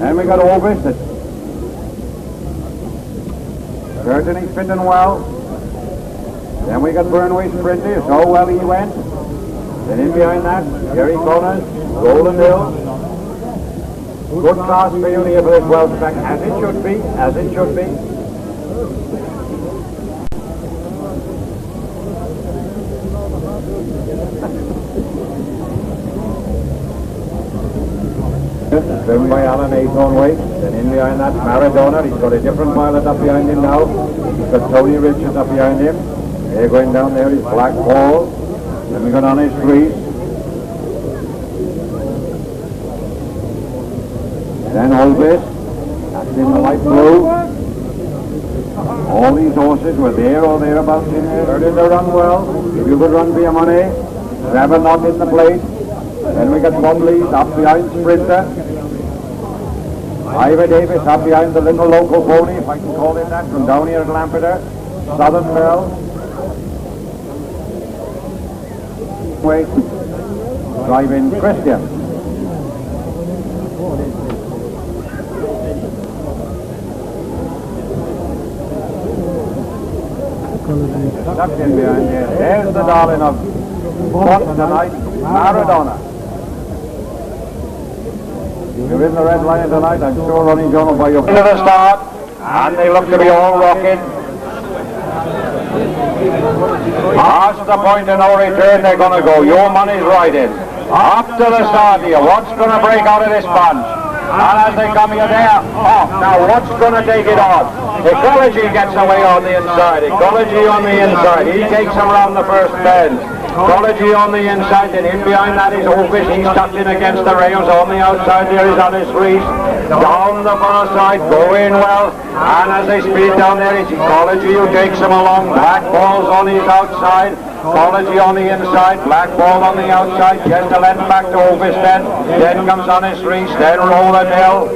Then we got Ovis that certainly fitting well. Then we got Burnway Sprinter, so well he went. Then in behind that, Jerry Connors, Golden Hill. Good class field here for this Welsh track, as it should be, as it should be. second, driven by Alan Aythornwaite. Then in behind that, Maradona. He's got a different pilot up behind him now. He's got Tony Richards up behind him. They're going down there is Black Ball. Then we got Honest Reese. Then Olvis. That's in the light blue. All these horses were there or thereabouts in there. Started to run well. If you could run for your money. Trevor not in the plate. Then we got Bumley's up behind Sprinter. Ivor Davis up behind the little local pony, if I can call it that, from down here at Lampeter. Southern Bell. Wait. Driving Christian. Tucked in behind there. There's the darling of fought tonight, Maradona. You're in the red line tonight, I'm sure Ronnie John will buy you. Into the start, and they look to be all rocking. Past the point of no return, they're going to go. Your money's right in. Up to the start here, what's going to break out of this bunch? And as they come here, they're off. Now what's going to take it on? Ecology gets away on the inside. Ecology on the inside. He takes him around the first bend. Ecology on the inside, and in behind that is Opus. He's tucked in against the rails. On the outside there is Honest Reese. Down the far side, going well. And as they speed down there, it's Ecology who takes him along. Black Ball's on his outside. Ecology on the inside, Black Ball on the outside. Just a length back to Opus then. Then comes Honest Reese, then Roland Hill.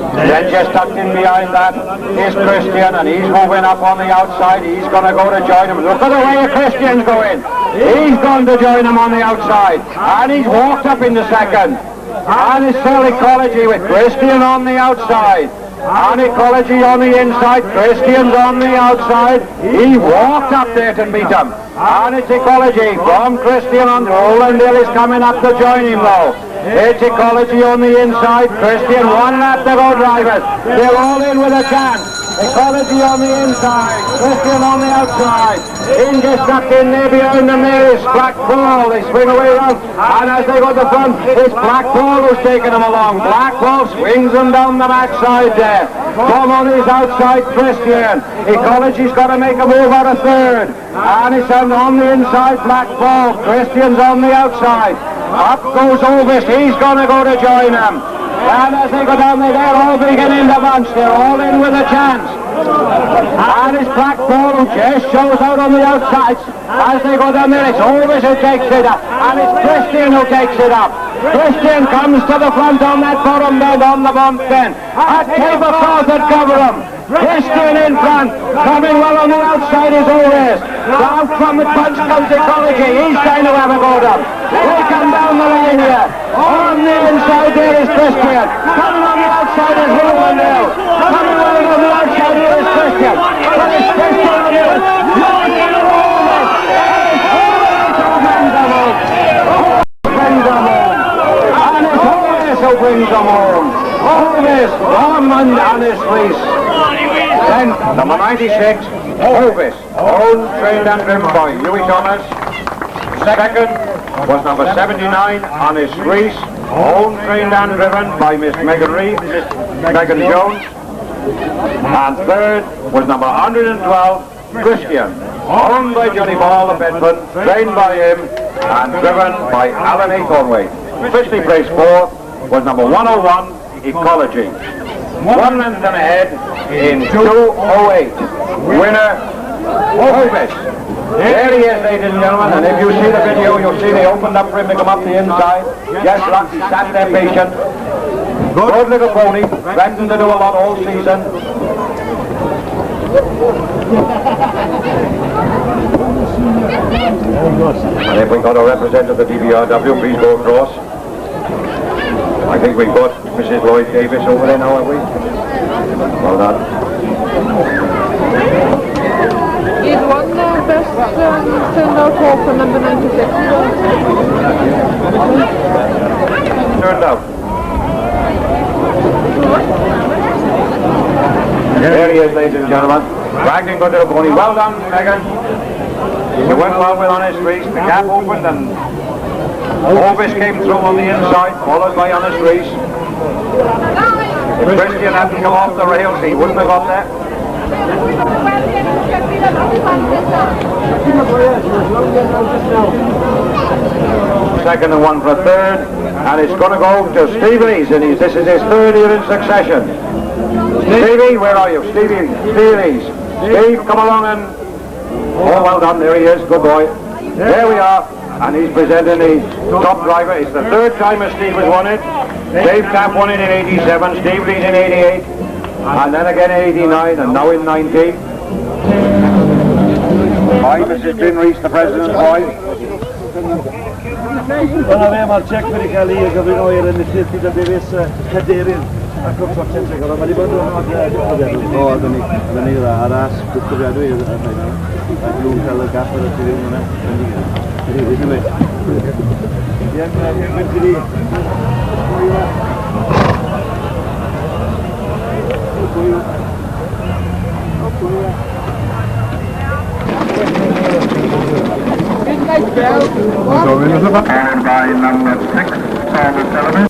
Then just tucked in behind that is Christian, and he's moving up on the outside. He's going to go to join him. Look at the way Christian's going. He's going to join him on the outside, and he's walked up in the second. And it's still Ecology with Christian on the outside. And Ecology on the inside, Christian's on the outside. He walked up there to meet him. And it's Ecology from Christian on. Roland Hill is coming up to join him though. It's Ecology on the inside, Christian, one lap to go drivers. They're all in with a chance. Ecology on the inside, Christian on the outside. In gets tucked in there behind them there is Black Ball. They swing away around, and as they go to the front, it's Black Ball who's taking them along. Black Ball swings them down the backside there. Tom on his outside, Christian. Ecology's got to make a move out of third. And it's on the inside, Black Ball. Christian's on the outside. Up goes Ovis, he's going to go to join them. And as they go down there, they're all beginning to bunch. They're all in with a chance. And it's Black Ball who just shows out on the outside. As they go down there, it's Ovis who takes it up. And it's Christian who takes it up. Christian comes to the front on that bottom bend, on the bump bend. A tablecloth that cover him. Christian in front, coming well on the outside is Ovis. Down from the bunch comes Ecology. He's trying to have a go down. They come down the lane here. On the inside there is Christian. Coming on the outside is Roland Hill. Coming well on the outside here is Christian. But it's Christian on the outside. And it's Ovis who brings them home. Ovis, Roman Honest Reese. Then number 96, Ovis, owned, trained and driven by Huey Thomas. Second was number 79, Honest Reese, owned, trained and driven by Miss Megan Reed, Miss Megan Jones. And third was number 112, Christian, owned by Johnny Ball of Bedford, trained by him and driven by Alan Aythornwaite. Officially placed fourth was number 101, Ecology. 1 length and ahead in 2:08. Winner, Ovis. There he is, ladies and gentlemen, and if you see the video, you'll see they opened up for him to come up the inside. Yes, look, he sat there patient. Good little pony, threatened to do a lot all season. And if we got a representative of the DBRW, please go across. I think we've got Mrs. Lloyd Davis over there now, have we? Well done. He's won the best turned-out horse for number 96. Turned out. There he is, ladies and gentlemen. Dragged in good little pony. Well done, Megan. You went well with Honest Reese. The gap opened and Ovis came through on the inside, followed by Honest Reese. If Christian hadn't come off the rails, he wouldn't have got there. Second and one for third, and it's going to go to Steve Lees, and this is his third year in succession. Stevie, where are you? Stevie Lees. Steve, come along and... Oh, well done, there he is, good boy. There we are, and he's presenting the top driver. It's the third time as Steve has won it. Dave Tapp won it in 87, Steve Lees in 88, and then again in 89, and now in 90. Hi, Mrs. Binreese, the president's wife. Wel, a fe, mae'r check wedi cael ei gyfrin oer yn y llys gyda Davies Cadeirydd ac wrth Trotting Tregaron. Mae wedi bod yn adroddiadwy. O, oedden ni gyda aras, gwrthwyadwy a glw'n cael y gaff ar y tîr yna. Ydy, ydyn ni. Ie, mae'n gyda. And by number 6, Thomas Sullivan.